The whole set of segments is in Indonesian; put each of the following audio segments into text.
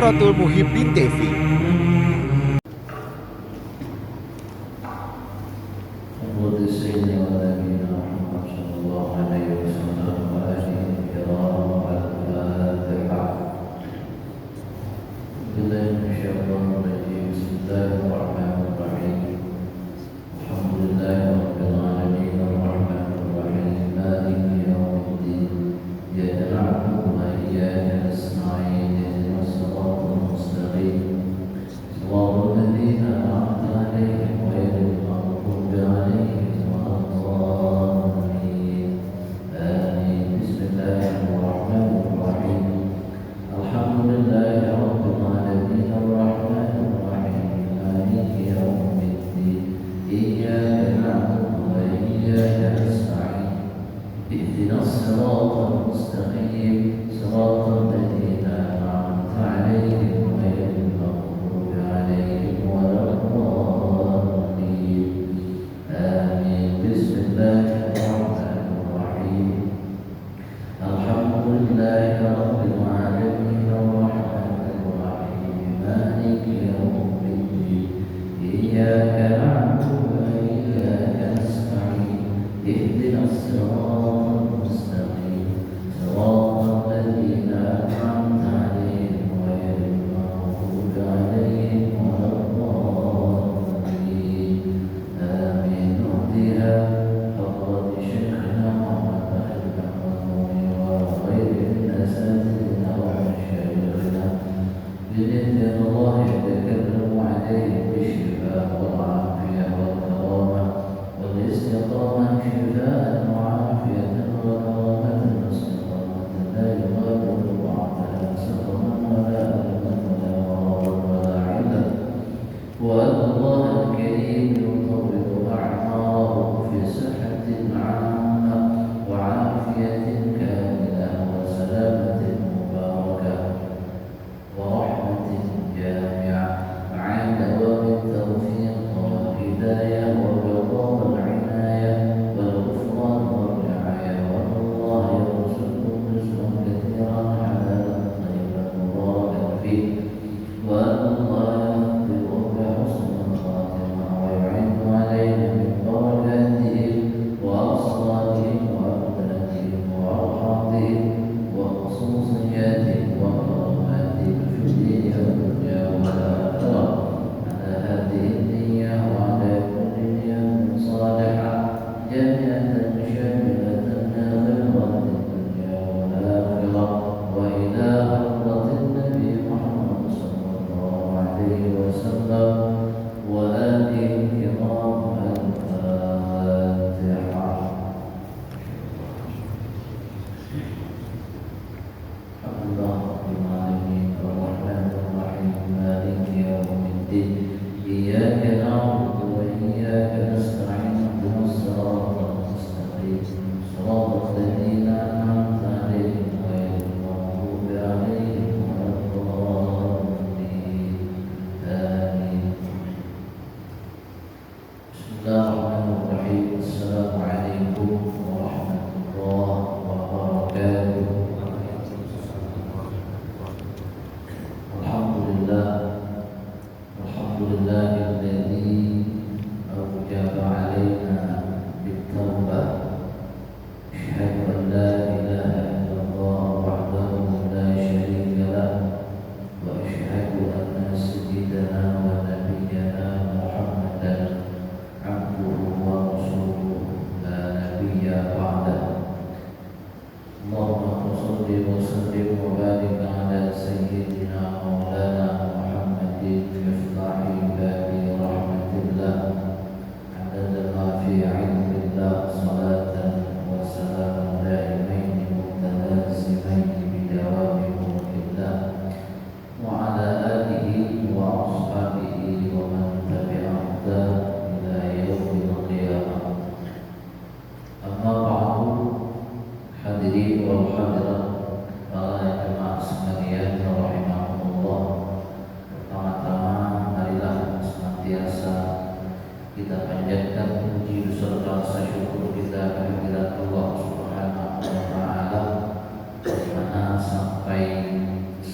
Tazkiratul Muhibbin TV.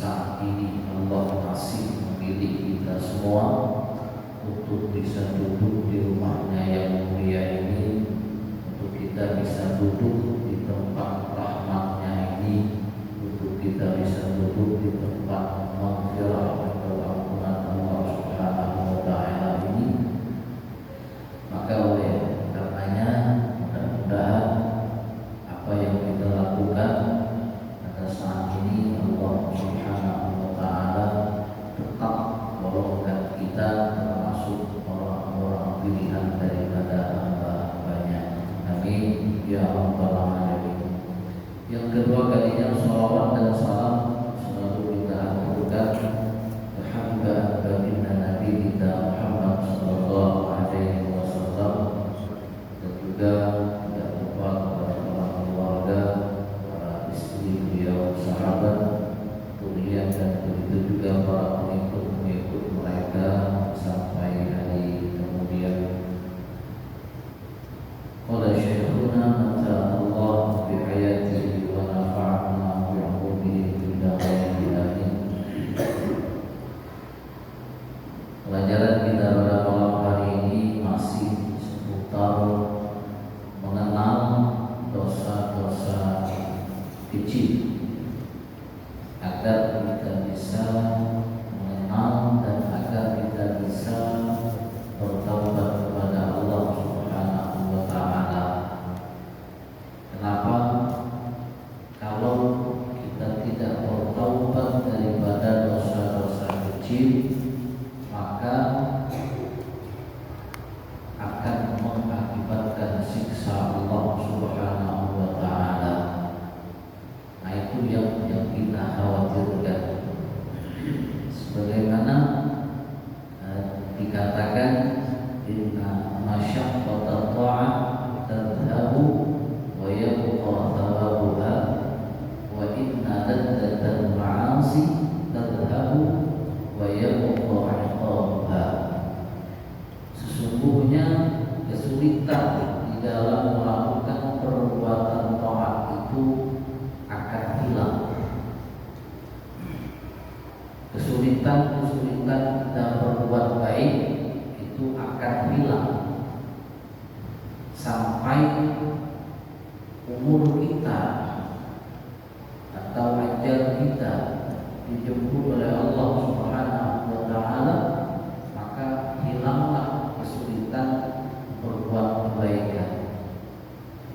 saat ini Allah masih memilih kita semua untuk bisa duduk di rumahnya yang mulia ini, untuk kita bisa duduk di tempat rahmatnya ini, untuk kita bisa duduk di tempat maghfirah atau ampunan Allah Subhanahu wa Ta'ala ini. Maka oleh karenanya mudah-mudahan apa yang kita lakukan pada saat ini Allah Subhanahu wa Ta'ala tetap golongkan kita termasuk orang-orang pilihan daripada hamba-Nya. Amin ya rabbal alamin. Yang kedua kalinya salawat dan salam selalu kita aturkan kepada baginda Nabi kita Muhammad sallallahu alaihi wasallam, dan juga tidak lupa kepada orang keluarga, para istri beliau, sahabat, kemudian dan begitu juga para pengikut-pengikut mereka sampai hari kemudian. Qala syekhuna mata Allah bi hayatihi wa nafa'ana bi 'ulumihi fid dharain amin. Pelajaran kita pada malam hari ini masih seputar mengenal dosa-dosa kecil, agar kita bisa mengenal dan agar kita bisa bertaubat kepada Allah Subhanahu wa Ta'ala. Kenapa? Kalau kita tidak bertaubat daripada dosa-dosa kecil, maka akan mengakibatkan siksa Allah Subhanahu wa Ta'ala. Nah, itu yang kita khawatirkan. Sebagaimana dikatakan, inna masyaqqata ta'ah tadhhabu wa yabqa thawabuha wa inna ladzatal ma'asi tadhhabu wa yabqa 'iqabuha. Sesungguhnya kesulitan di dalam melakukan perbuatan taat itu akan hilang. Kesulitan kita berbuat baik itu akan hilang sampai umur kita atau ajal kita dijemput oleh Allah Subhanahu wa Ta'ala, maka hilanglah kesulitan berbuat kebaikan.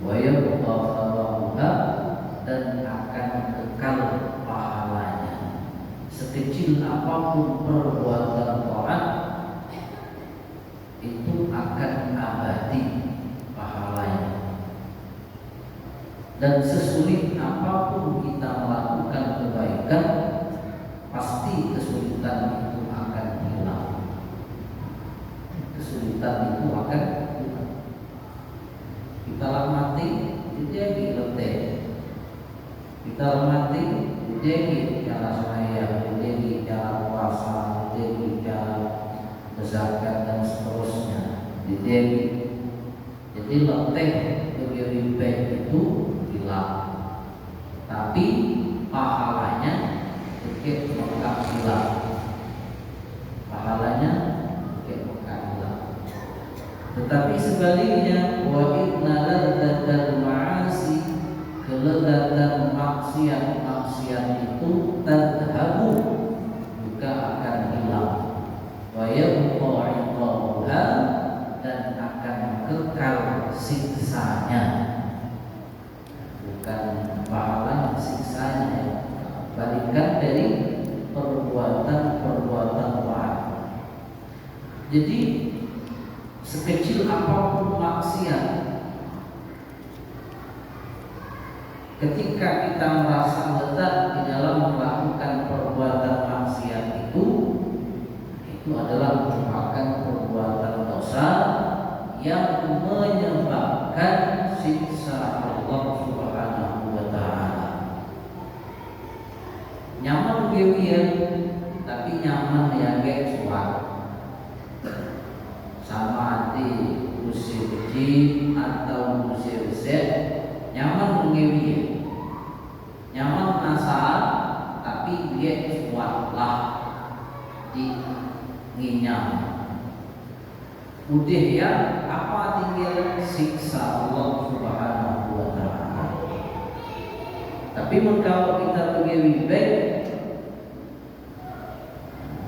Wa yabqa thawabuha, dan akan kekal pahalanya. Sekecil apapun perbuatan taat itu akan abadi pahalanya, dan sesulit apapun kita melakukan kebaikan, pasti kesulitan itu akan hilang. Kesulitan itu akan hilang. Kita mati jadi letih, kita mati jadi cara saya, jadi cara puasa, jadi cara berzakat dan seterusnya. Jadi letih bagi baik itu hilang, tapi pahalanya sedikit mekar hilang. Pahalanya sedikit mekar hilang. Tetapi sebaliknya, wa inna ladzatal ma'asi, kelezatan maksiat itu tadhhabu, juga akan hilang. Wa yabqa 'iqabuha, dan akan kekal siksanya. Bukan pahala, siksanya. Balikan dari perbuatan taat. Jadi sekecil apapun maksiat, ketika kita merasa lezat di dalam melakukan perbuatan maksiat itu adalah merupakan perbuatan dosa yang menyebabkan siksa Allah Subhanahu wa Ta'ala. Nyaman gewian, tapi nyaman yang suat. Sama hati usia kecil atau usia besar, nyaman ngewian, nyaman nasahat, tapi dia suatlah dinginyam. Udah ya, apa tinggal siksa Allah Subhanahu wa taala. Tapi kalau kita pergi baik,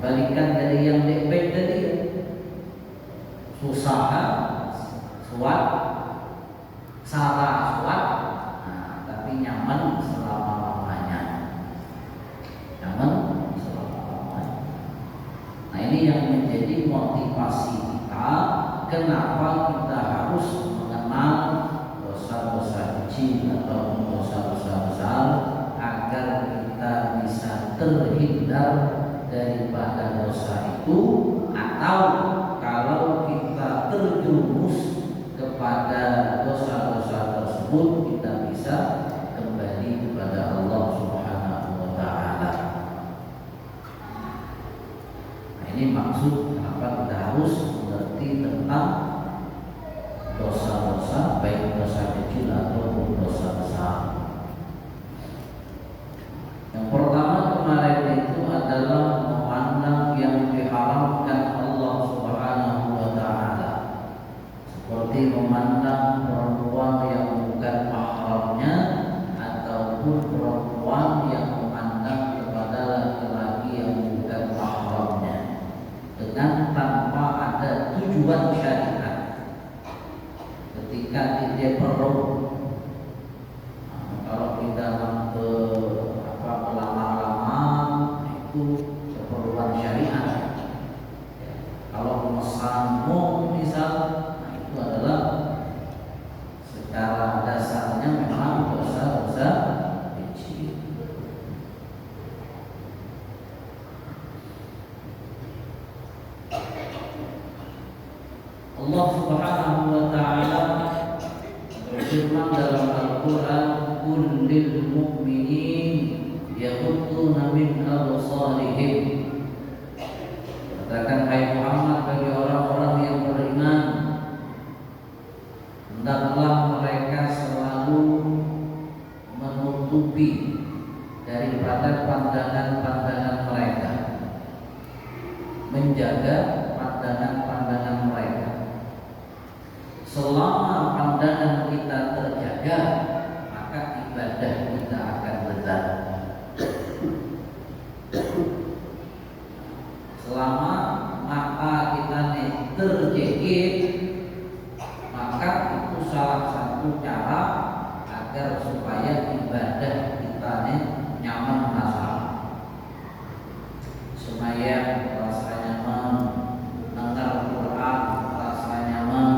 balikan dari yang baik tadi, susah, suat, salah suat, tapi nyaman selama-lamanya. Nyaman selama-lamanya. Nah, ini yang menjadi motivasi kita, kenapa kita harus mengenal dosa-dosa kecil atau dosa-dosa besar, agar kita bisa terhindar daripada dosa itu, atau kalau kita terjerumus kepada dosa-dosa tersebut, kita bisa kembali kepada Allah Subhanahu wa taala. Nah, ini maksud kenapa kita harus mengerti tentang dosa-dosa, baik dosa kecil ataupun dosa besar. Yang pertama kemarin itu adalah memandang yang diharamkan Allah Subhanahu wa taala, seperti memandang perempuan yang bukan mahramnya ataupun perempuan yang memandang kepada laki-laki yang bukan mahramnya dengan tanpa ada tujuan syariat. Ketika dia perlu, kalau kita melamar-lamar, itu keperluan syariat. Kalau memesanmu misal, itu adalah secara dasarnya memang dosa-dosa kecil. Allah Subhanahu wa taala berfirman dalam Al-Qur'an, "Qul lil mu'minin yaghudduna min absarihim." Katakan, hai Muhammad, bagi orang-orang yang beriman, hendaklah mereka selalu menutupi daripada pandangan-pandangan mereka, menjaga pandangan-pandangan mereka. Selama pandangan kita terjaga, maka ibadah kita akan lezat. Selama mata kita terjegit, maka itu salah satu cara agar supaya ibadah kita nyaman masalah. Sembahyang rasa nyaman, dengar Quran rasa nyaman,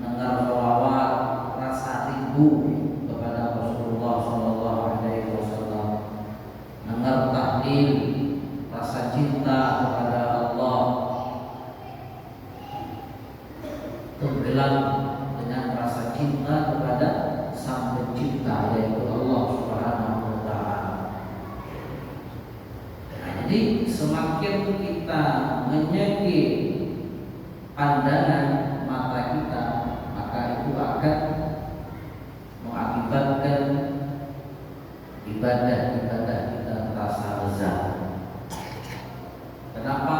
dengar sholawat rasa rindu kepada Rasulullah Sallallahu Alaihi Wasallam, dengar tahlil rasa cinta kepada Allah, tenggelam dengan rasa cinta kepada Sang Pencipta, yaitu Allah Subhanahu wa taala. Nah, jadi semakin kita menyegel pandangan mata kita, maka itu akan mengakibatkan ibadah-ibadah kita terasa lezat. Kenapa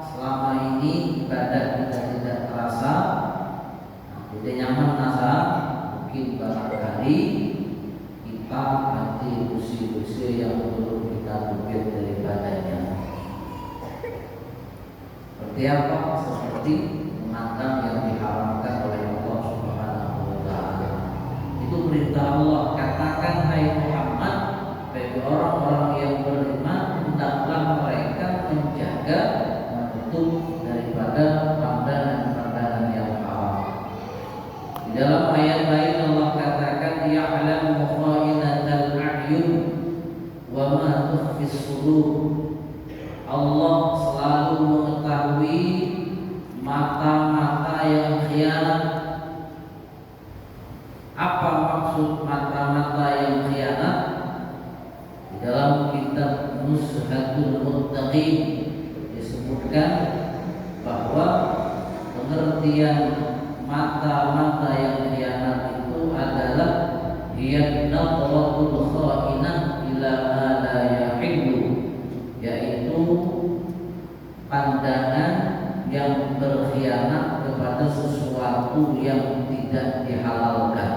selama ini ibadah kita tidak terasa, tidak nyaman rasa? Mungkin barangkali kita nanti usia-usia yang belum kita bukit daripadanya. Seperti apa? Seperti memandang yang diharamkan oleh Allah Subhanahu wa taala. Itu perintah Allah. Katakan, hai Muhammad, bagi orang-orang yang beriman, hendaklah mereka menjaga, menutup daripada pandangan-pandangan yang haram. Di dalam ayat lain Allah katakan, ya'lamu kha'inatal a'yun wa ma tukhfis sudur. Allah selalu mengetahui mata-mata yang khianat. Apa maksud mata-mata yang khianat? Di dalam kitab Nuzhatul Muttaqin disebutkan bahwa pengertian mata-mata yang khianat itu adalah hiya nadratul kha'inah ila ma la yahillu yaitu pandangan yang berkhianat kepada sesuatu yang tidak dihalalkan.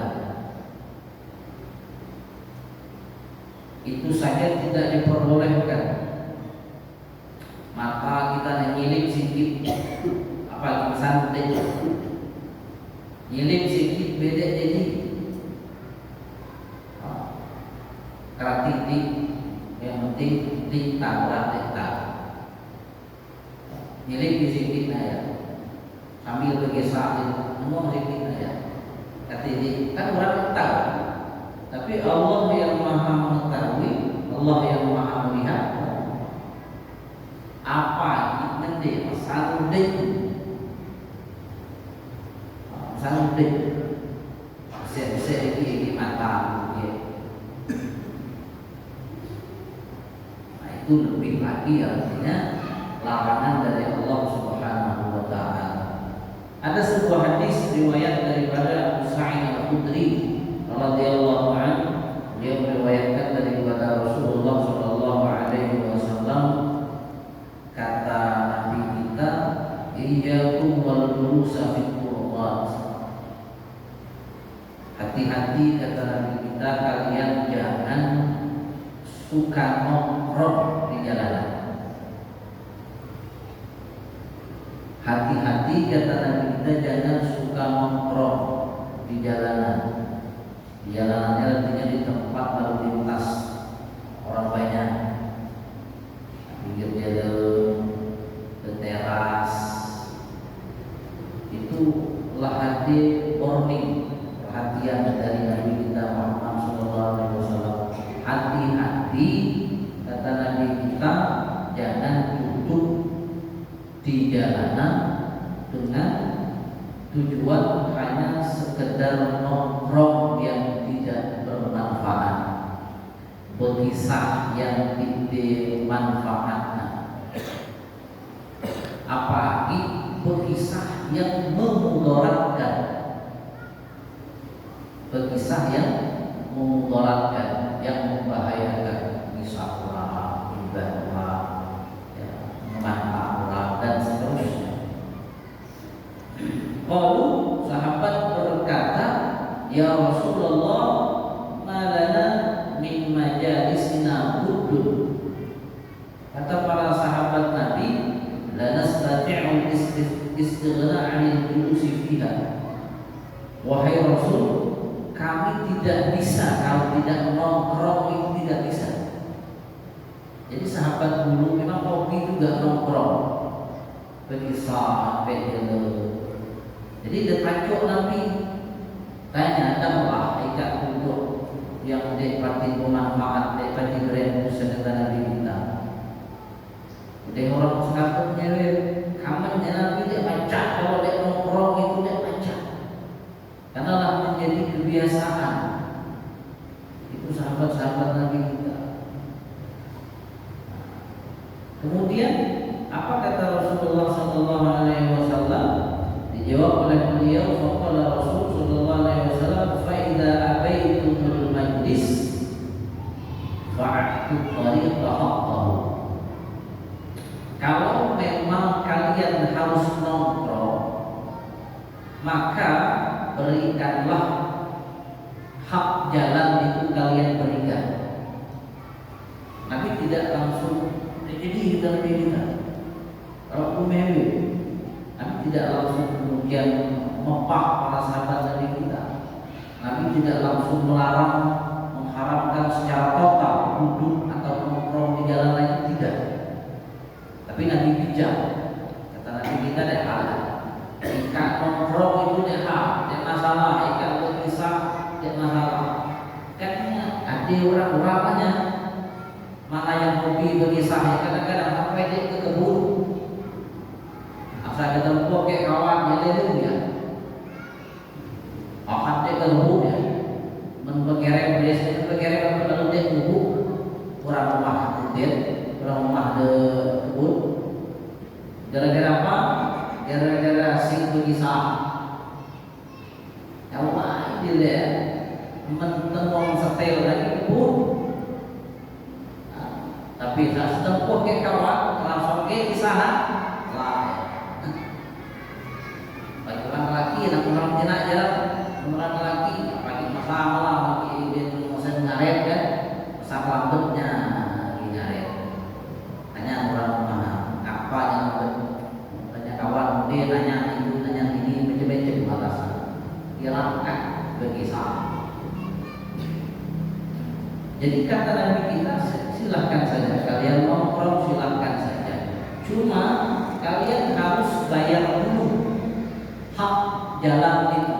Itu saja tidak diperbolehkan. Maka kita nyilip sedikit, apalagi santai, nyilip sedikit beda jadi titik, yang penting titik tambah titik. Nyilip di sedikit ya, sambil bergesah ngomong sedikit ya. Titik kan orang tahu, tapi Allah yang maha mengetahui, Allah yang maha melihat. Apa ini sanudin, bisa di mata, nah itu lebih lagi artinya larangan dari Allah Subhanahu wa Ta'ala. Ada sebuah hadis riwayat daripada Abu Sa'id Al-Khudri radhiyallahu anhu, dia meriwayatkan daripada Rasulullah sallallahu alaihi wasallam, kata Nabi kita, iyyakum wal julusa fil turqat. Hati-hati kata Nabi kita, kalian jangan suka nongkrong di jalanan. Hati-hati kata Nabi kita, jangan suka nongkrong di jalanan. Di jalanannya artinya di tempat lalu lintas orang banyak, pinggir jalan, di teras. Itu lahadi warning, perhatian dari Nabi kita Muhammad SAW. Hati-hati kata Nabi kita, jangan duduk di jalanan dengan tujuan hanya sekedar nongkrong yang tidak bermanfaat, berkisah yang tidak manfaatnya, apalagi berkisah yang memudaratkan, berkisah yang memudaratkan, yang membahayakan, misalnya ibadah, memanfaatkan dan seterusnya. Lalu sahabat berkata, ya Rasulullah, malana min majalisina buddun. Kata para sahabat Nabi, la nastati'u istighna 'anil julusi fiha. Wahai Rasul, kami tidak bisa kalau tidak nongkrong, itu tidak bisa. Jadi sahabat dulu memang hobi juga nongkrong, berkisah, berjalan. Jadi dia tajuk Nabi, tanya, adalah ikat duduk yang dapati bermanfaat, dapati beremus kata Nabi kita. Jadi orang sekarang nyeri, kamarnya Nabi dia baca, kalau dia nongkrong itu dia baca, karena lah menjadi kebiasaan. Itu sahabat-sahabat Nabi kita. Kemudian apa kata Rasulullah sallallahu alaihi wasallam? Dijawab oleh beliau, faqala Rasul sallallahu alaihi wasallam, fa idza abaitumul majlis fa'tu tariqa haqqahu. Kalau memang kalian harus nongkrong, maka berikanlah hak jalan itu kalian berikan. Nabi tidak langsung jadi dalam diri kita. Kalau umewi, Nabi tidak langsung kemudian mempah para sahabat Nabi kita. Nabi tidak langsung melarang, mengharamkan secara total duduk atau nongkrong di jalan lain, tidak. Tapi Nabi bijak. Kata Nabi kita ada hal. Ikat nongkrong itu ada hal, ada masalah. Ikat berpisah, ada masalah. Karena ada orang-orangnya. Mana yang hobi berkisah, kadang-kadang sampai dia ke kebun, asal ketemu kayak kawan yang lain ya, akan dia ke kebun ya, menberkerem dia, berkerem lalu dia kubuk orang rumah dia, orang rumah de kebun. Gara-gara apa? Gara-gara sing berkisah. Yang lain dia mentengong setel lagi kebun. Tapi Tapi saat setempuh ke kawan langsung ke sana lah. Bagi orang laki dan orang tidak jalan orang laki bagi masalah lah bagi dia masa ngaret kan masalah lambutnya ngaret. Hanya orang mana apa yang tanya kawan dia nanya itu nanya ini macam-macam alasan. Dia langkah bagi sama. Jadi kata Nabi kita silahkan saja kalian nongkrong silahkan saja. Cuma kalian harus bayar dulu hak jalan itu.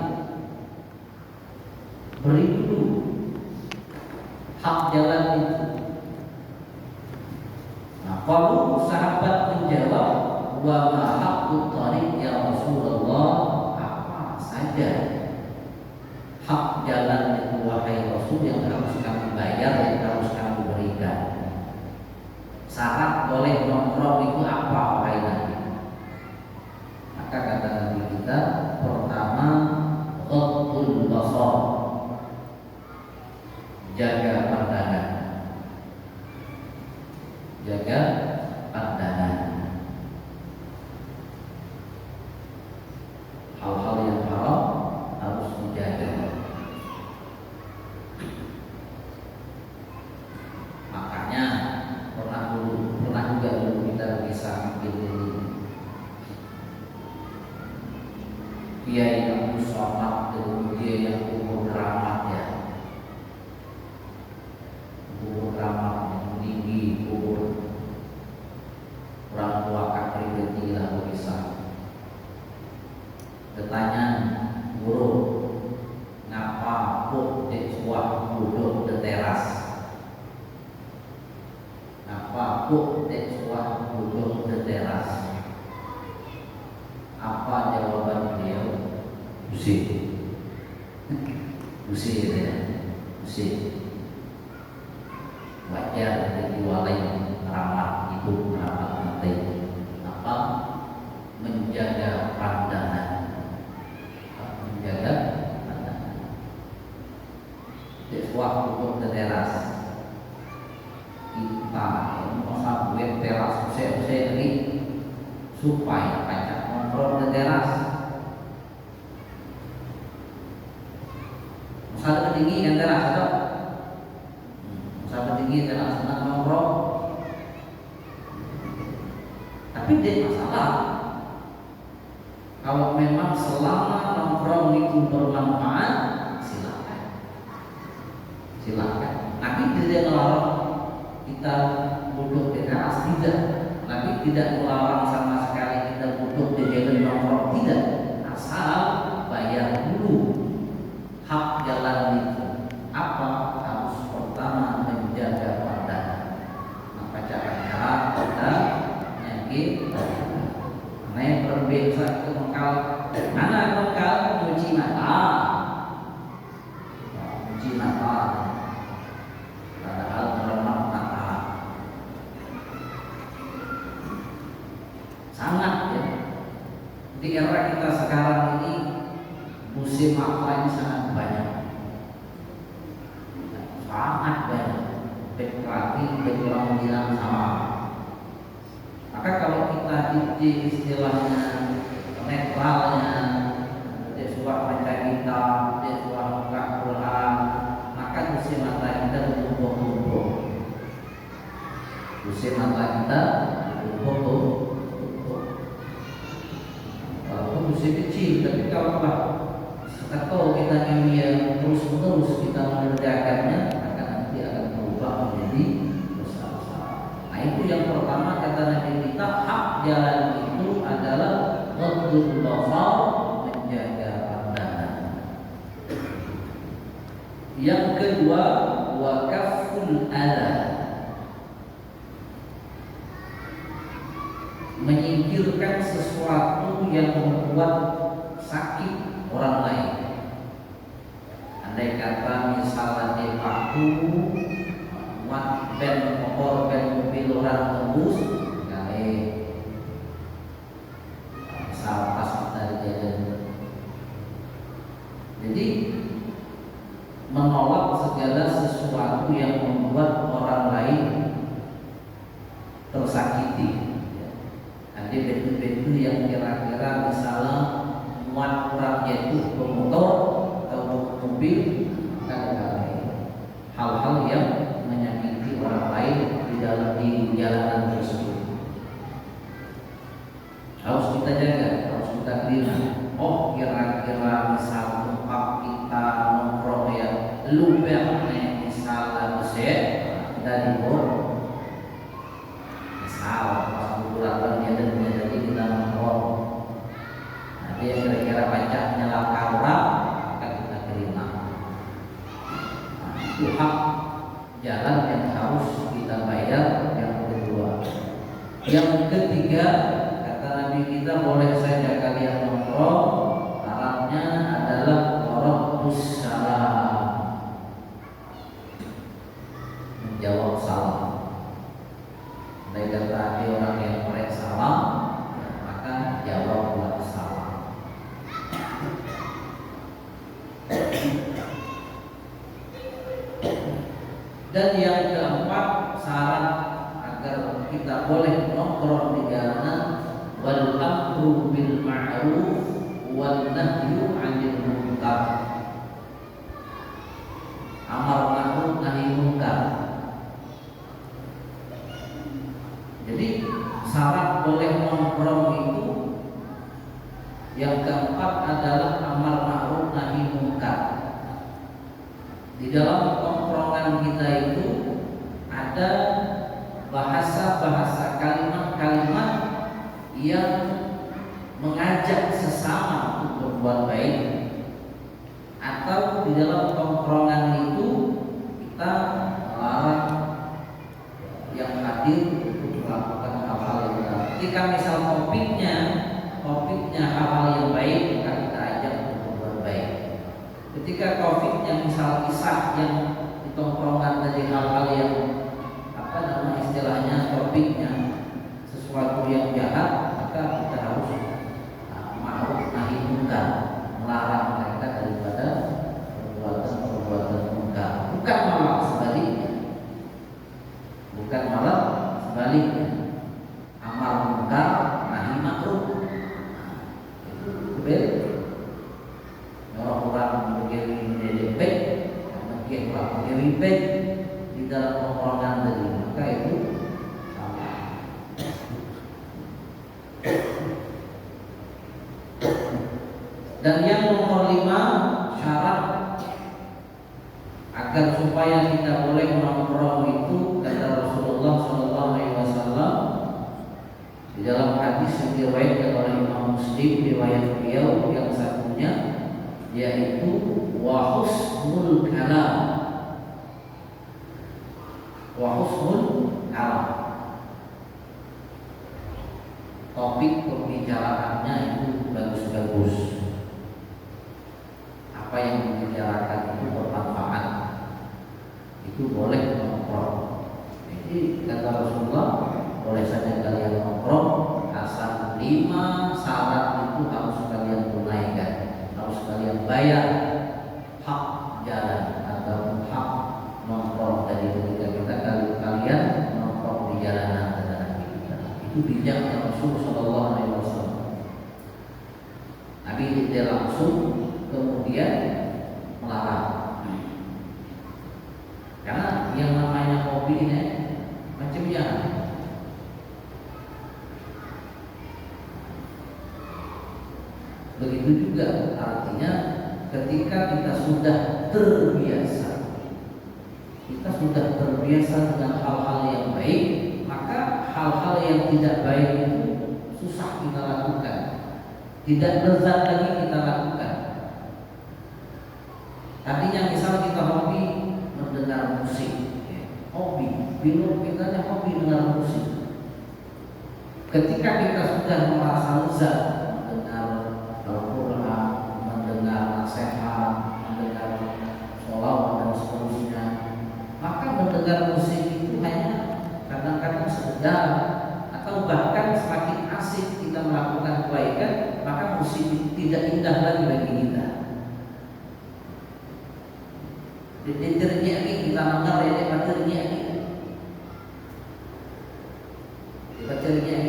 Beri dulu hak jalan itu. Nah, kalau sahabat menjawab wa ma haqqut thariq ya Rasulullah, apa saja hak jalan itu wahai Rasul yang harus kami bayar, yang harus kami berikan. Syarat boleh nongkrong itu apa wahai Nabi? Maka kata Nabi kita, pertama ghaddul basar, jaga pandangan. Jaga pandangan. Hal-hal yang haram harus dijaga. Makanya pernah juga dulu kita bisa ambil dia yang sholat dan dia yang kubur keramat ya, kubur keramat yang tinggi, kubur orang tua kakek pribadi lah bisa. Bertanya guru ngapa kok di sebuah duduk di teras, ngapa kok di sebuah duduk di teras. Apa jawaban beliau? Pusing, pusing ya, pusing. Wajar diwalai ramah ibu ramah mati. Apa? Menjaga pandangan, menjaga pandangan. Di sebuah duduk di teras, kita masa buat teras usai ini supaya banyak nongkrong di teras. Masalah tinggi kan teras atau masalah tinggi teras senang nongkrong. Tapi dia masalah kalau memang selama nongkrong itu bermanfaat silakan, silakan. Nabi tidak melarang kita duduk di teras, tidak. Nabi tidak melarang sama sekali kita duduk di jalan nongkrong, tidak. Asal bayar dulu hak jalan itu. Apa? Harus pertama menjaga pandangan. Maka cara kita nyakit naik berbeza ke mengkal. Mana mengkal? Cuci mata, cuci mata. Padahal meremak mata sangat ya. Di era kita sekarang ini musim apa ini sangat banyak, sangat banyak. Berarti berkurang bilang sama. Maka kalau kita di istilahnya netralnya, dia suka baca kitab, dia suka buka Quran, maka musim mata kita bertumbuh-tumbuh. Musim mata kita bertumbuh-tumbuh. Walaupun musim kecil, tapi kalau atau kita ingin terus-menerus kita mengerjakannya, maka nanti akan berubah menjadi besar-besar. Nah itu yang pertama kata Nabi kita, hak jalan itu adalah ghaddul basar, menjaga pandangan. Yang kedua, wa kafful adha, menyingkirkan sesuatu yang membuat sakit orang lain. Andai kata misalnya di paku muat ben motor ben mobil orang tembus gawe misal pas kita jalan. Jadi menolak segala sesuatu yang membuat orang lain itu yang kira-kira misalnya muat orangnya itu bermotor atau mobil, kadang-kadang hal-hal yang menyakiti orang lain di jalanan tersebut harus kita jaga, harus kita terima. Oh, kira-kira misal tempat kita nongkrong ya lubangnya misalnya besar, kita dibuat misal pas bulan dia dan jadi kita nongkrong, nah dia kira-kira baca nyelaka orang, akan kita terima. Nah, itu hak jalan yang harus kita bayar. Yang kedua, yang ketiga, kata Nabi kita, boleh saja kalian nongkrong, syaratnya adalah tarabbus salam, menjawab salam. Andai kata ada orang yang mereka salam, maka jawablah salam. Dan yang keempat, syarat agar kita boleh nongkrong di jalanan, wal amru bil ma'ruf wal nahyu 'anil munkar. Amar ma'ruf nahi munkar. Jadi syarat boleh nongkrong itu yang keempat adalah amar ma'ruf nahi munkar. Di dalam tongkrongan kita itu ada bahasa-bahasa, kalimat-kalimat yang mengajak sesama untuk berbuat baik, atau di dalam tongkrongan itu kita melarang yang hadir untuk melakukan hal-hal yang benar. Ketika misal topiknya hal-hal yang baik, maka kita ajak untuk berbuat baik. Ketika topiknya misal kisah yang di tongkrongan dari hal-hal yang istilahnya topiknya sesuatu yang jahat, maka kita harus ma'ruf nahi munkar, melarang mereka daripada perbuatan munkar. Bukan malah sebaliknya, amar munkar nahi ma'ruf. Itu berbeda. Orang-orang begini baik, orang begini baik di dalam tongkrongan tadi, maka itu sama. Dan yang nomor 5, syarat agar supaya kita boleh nongkrong itu, kata Rasulullah SAW di dalam hadis yang diriwayatkan oleh Imam Muslim, riwayat beliau yang satunya, yaitu wa husnul kalam. Wa husnul kalam, topik pembicaraannya itu bagus-bagus, apa yang dibicarakan itu bermanfaat, itu boleh nongkrong. Jadi kata Rasulullah, boleh saja kalian nongkrong asal 5 syarat itu harus kalian tunaikan, harus kalian bayar hak jalan atau hak nongkrong dari ketika kalian nongkrong di jalanan. Itu bijaknya Rasul Sallallahu Alaihi Wasallam. Nabi tidak langsung kemudian melarang, karena yang namanya hobi ini macamnya. Begitu juga artinya ketika kita sudah terbiasa dengan hal-hal yang baik, maka hal-hal yang tidak baik itu susah kita lakukan, tidak lezat lagi kita lakukan. Tadinya misal kita hobi mendengar musik, bila kita hobi mendengar musik, ketika kita sudah merasa lezat mendengar Al-Quran, mendengar nasihat, mendengar sholawat dan seterusnya, maka mendengar musik itu hanya kadang-kadang sekedar, atau bahkan semakin asik kita melakukan kebaikan, maka musik itu tidak indah lagi bagi kita. Diternya kita dengar ini materinya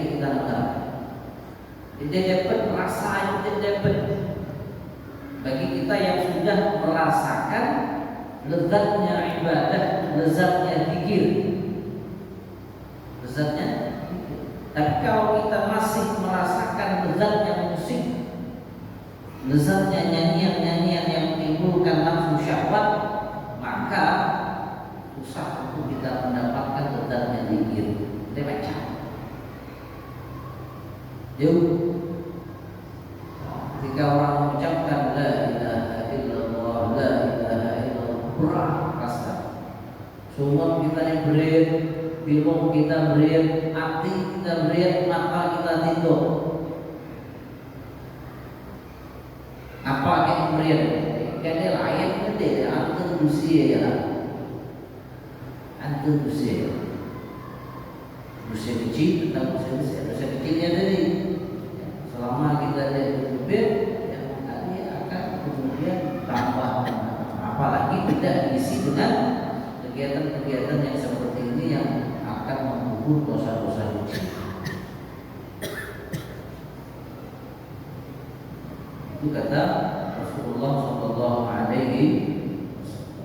kita dengar. Tidak dapat rasa, tidak dapat. Bagi kita yang sudah merasakan lezatnya ibadah, lezatnya zikir, lezatnya. Tapi kalau kita masih merasakan lezatnya musik, lezatnya nyanyian-nyanyian yang menimbulkan nafsu syahwat, maka susah untuk kita mendapatkan lezatnya zikir. Dia baca. Yuk, ketika orang mengucapkan la ilaha illallah, la ilaha illallah, berat rasa. Semua kita yang berit, bilung kita berit, hati kita berit, mata kita tinduk. Apa yang berit? Kaya lain gede, antum usia ya, antum usia kecil tentang usia kecilnya tadi. Selama kita jadi berbeda, ya tadi akan kemudian tambah, apalagi tidak diisi dengan kegiatan-kegiatan yang seperti ini yang akan mengukur dosa-dosa kecil. Itu kata Rasulullah Shallallahu Alaihi Wasallam.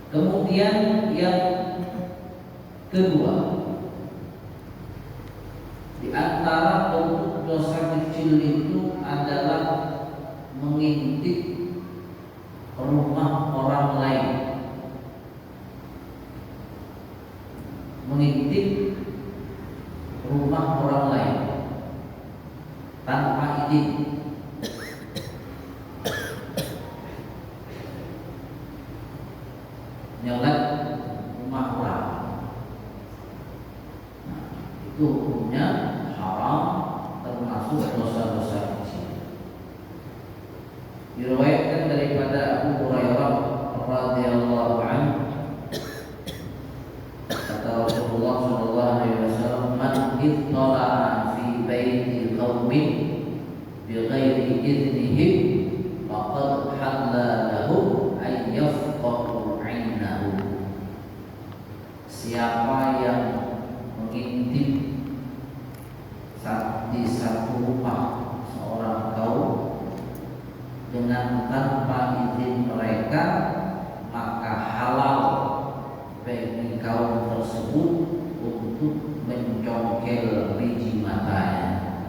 Kemudian yang kedua, di antara bentuk dosa kecil itu adalah mengintip rumah orang lain, mengintip rumah orang lain tanpa izin. Nyolat rumah orang, nah, itu hukumnya haram, termasuk dosa-dosa kecil. Diriwayatkan daripada Abu Hurairah radhiyallahu anhu, kata Rasulullah sallallahu alaihi wasallam, "Man ittala'a fi baiti qaumin bighairi idznihim faqad halla lahu ay yafqahu 'ainahu." Siapa yang mengintip di satu rumah seorang kaum dengan tanpa izin mereka, maka halal bagi kaum tersebut untuk mencongkel biji matanya.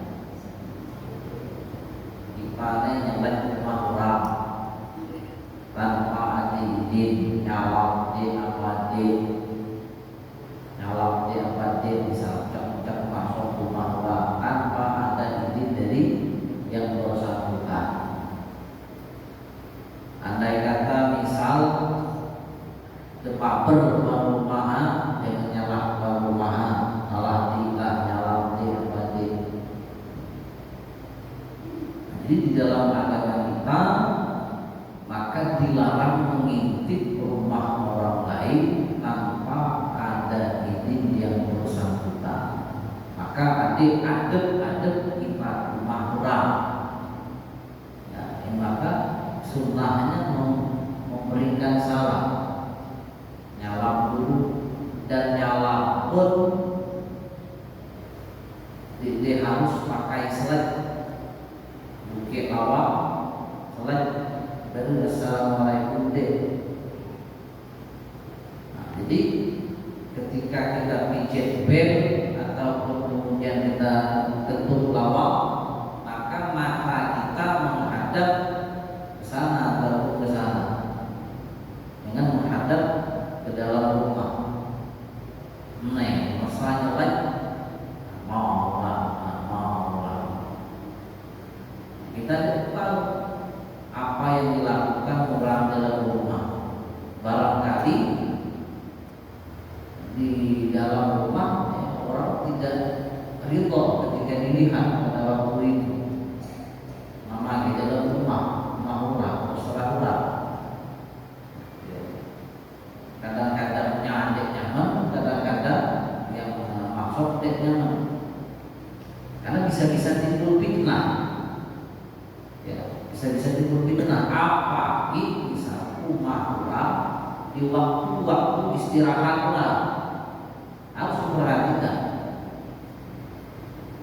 Dipanen yang rumah orang tanpa ada izin, nyalak di apa di misal cak masuk rumah orang tanpa ada izin dari yang bersangkutan. Andai kata misal tepaper rumah dengan nyalak rumah salah tinggal nyalak di apa di. Jadi di dalam agama kita maka dilarang mengintip rumah orang lain tanpa ada izin yang bersangkutan. Maka adab kita rumah orang, ya, maka sunnahnya memberikan salam, nyala dulu, dan nyala pun dia harus pakai selet, bukit awak, selet, baru assalamualaikum deh. Nah, jadi ketika kita pijat bel ataupun kemudian kita ketuk lawak, maka mata kita menghadap ke sana atau ke sana dengan menghadap ke dalam rumah. Masalahnya lagi mau lah. Kita tidak tahu apa yang dilakukan orang dalam rumah. Barangkali di dalam rumah orang tidak ridho ketika dilihat pada waktu itu. Mama di dalam rumah orang terserah. Kadang-kadangnya adik nyaman, kadang-kadang yang maksud adik nyaman. Karena bisa-bisa timbul fitnah. Ya, bisa-bisa timbul fitnah. Apalagi bisa rumah orang di waktu-waktu istirahatlah. Harus memperhatikan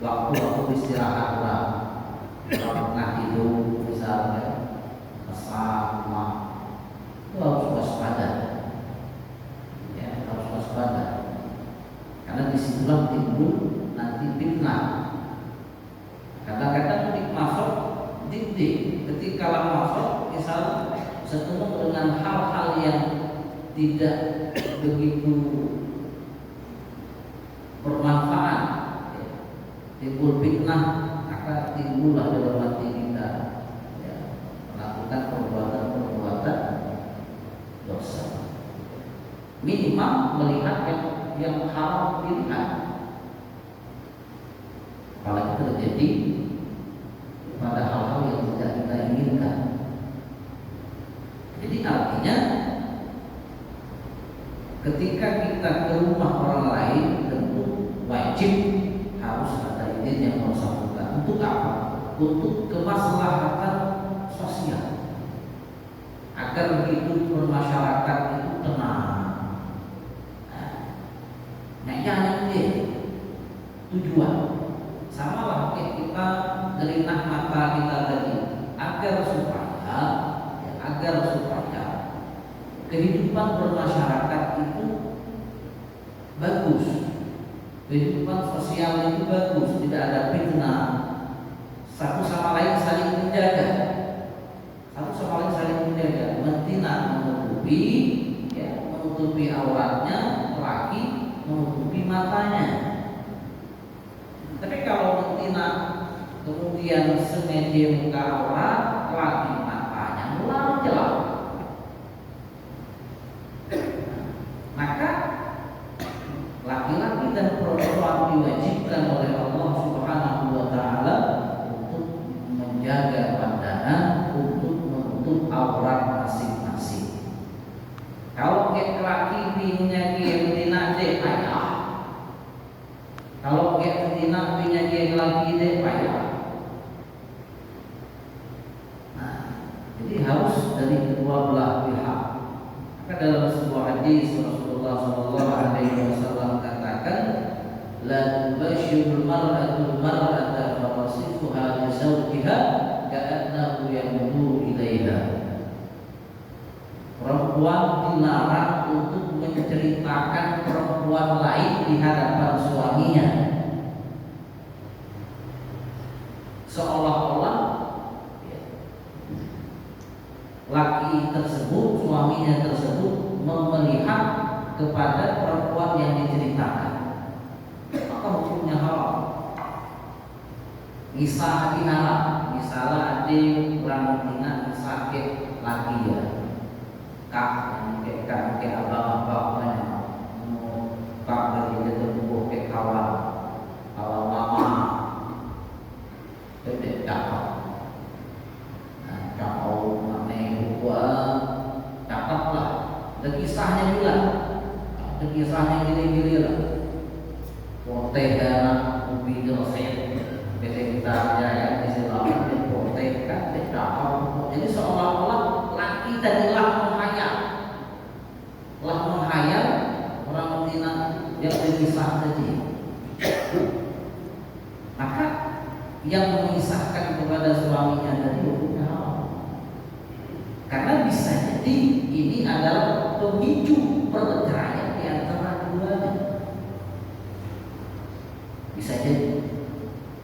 waktu-waktu istirahat. istirahat kurang, pernah tidur misalnya, sama itu harus waspada, ya harus waspada, karena disitulah timbul nanti fitnah. Kadang-kadang masuk titik ketika masuk misalnya ketemu dengan hal-hal yang tidak begitu bermanfaat, ya, timbul fitnah, maka timbullah dalam hati kita, ya, melakukan perbuatan-perbuatan dosa. Minimal melihat yang haram dilihat, apalagi terjadi pada hal-hal yang tidak kita inginkan. Jadi artinya ketika kita ke rumah orang lain tentu wajib harus ada izin yang bersangkutan. Untuk apa? Untuk kemaslahatan sosial, agar hidup bermasyarakat itu tenang. Nah, jangan dia tujuan. Sama lah kayak kita gerinah mata kita tadi, agar supaya kehidupan bermasyarakat itu bagus, kehidupan sosial itu bagus, tidak ada fitnah, satu sama lain saling menjaga, mentina menutupi auratnya, laki menutupi matanya. Tapi kalau mentina kemudian sengaja muka aurat, laki matanya mulai jelas, maka laki-laki dan perempuan diwajibkan oleh Allah Subhanahu wa taala untuk menjaga pandangan, untuk menutup aurat masing-masing. Kalau laki punya betina dek payah, kalau betina punya laki dek payah. Nah, jadi harus dari kedua belah pihak. Maka dalam sebuah hadis Rasulullah SAW katakan, la tubashirul mar'atul mar'ata fawasifuha li zawjiha ka'annahu yanzuru ilaiha. Perempuan dilarang untuk menceritakan perempuan lain di hadapan suaminya, seolah-olah laki tersebut, suaminya tersebut melihat kepada perempuan yang diceritakan, maka hukumnya haram. Misal diharam, misalnya ada orang betina sakit laki ya, kak abang-abangnya kak dari terbuka ke kawan lama bebek cakap, cakap aneh buat cakap lah, dan kisahnya gila lah, pote dan ubi jelasnya bete kita ya di sini pote kan cakap. Jadi seolah-olah laki tadilah menghayal orang betina yang berkisah tadi. Maka yang mengisahkan kepada suaminya tadi hukumnya haram, karena bisa jadi ini adalah pemicu perceraian di antara keduanya. Bisa jadi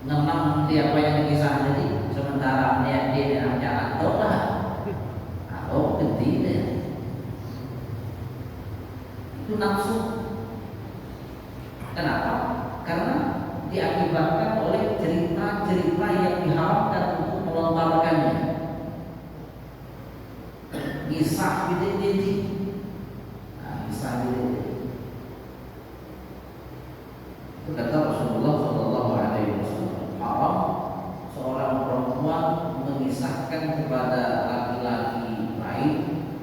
memang siapa yang berkisah tadi, sementara dia jalan tolah atau tidak. Itu nafsu. Kenapa? Karena diakibatkan oleh cerita-cerita yang diharamkan untuk melontarkannya. Kisah bidadari. Kisah bidadari. Kata Rasulullah SAW, haram seorang perempuan mengisahkan kepada laki-laki lain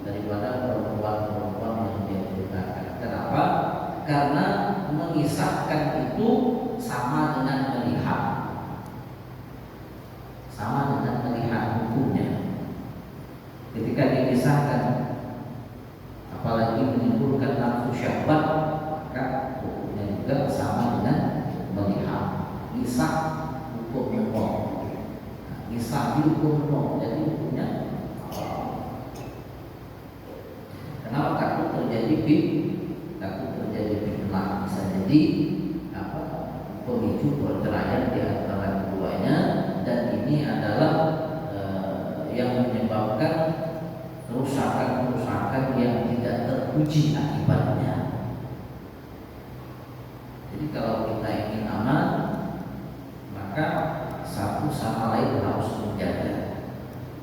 daripada perempuan-perempuan yang dia ceritakan. Kenapa? Karena mengisahkan itu sama dengan melihat hukumnya. Ketika dikisahkan, apalagi menimbulkan nafsu syahwat, maka hukumnya juga sama dengan melihat. Kisah untuk sambil kurno, jadi hukumnya kenapa takut terjadi fitnah, bisa jadi pemicu perceraian di antara keduanya, dan ini adalah yang menyebabkan kerusakan yang tidak terpuji akibatnya. Jadi kalau kita ingin aman, maka satu sama lain harus menjaga,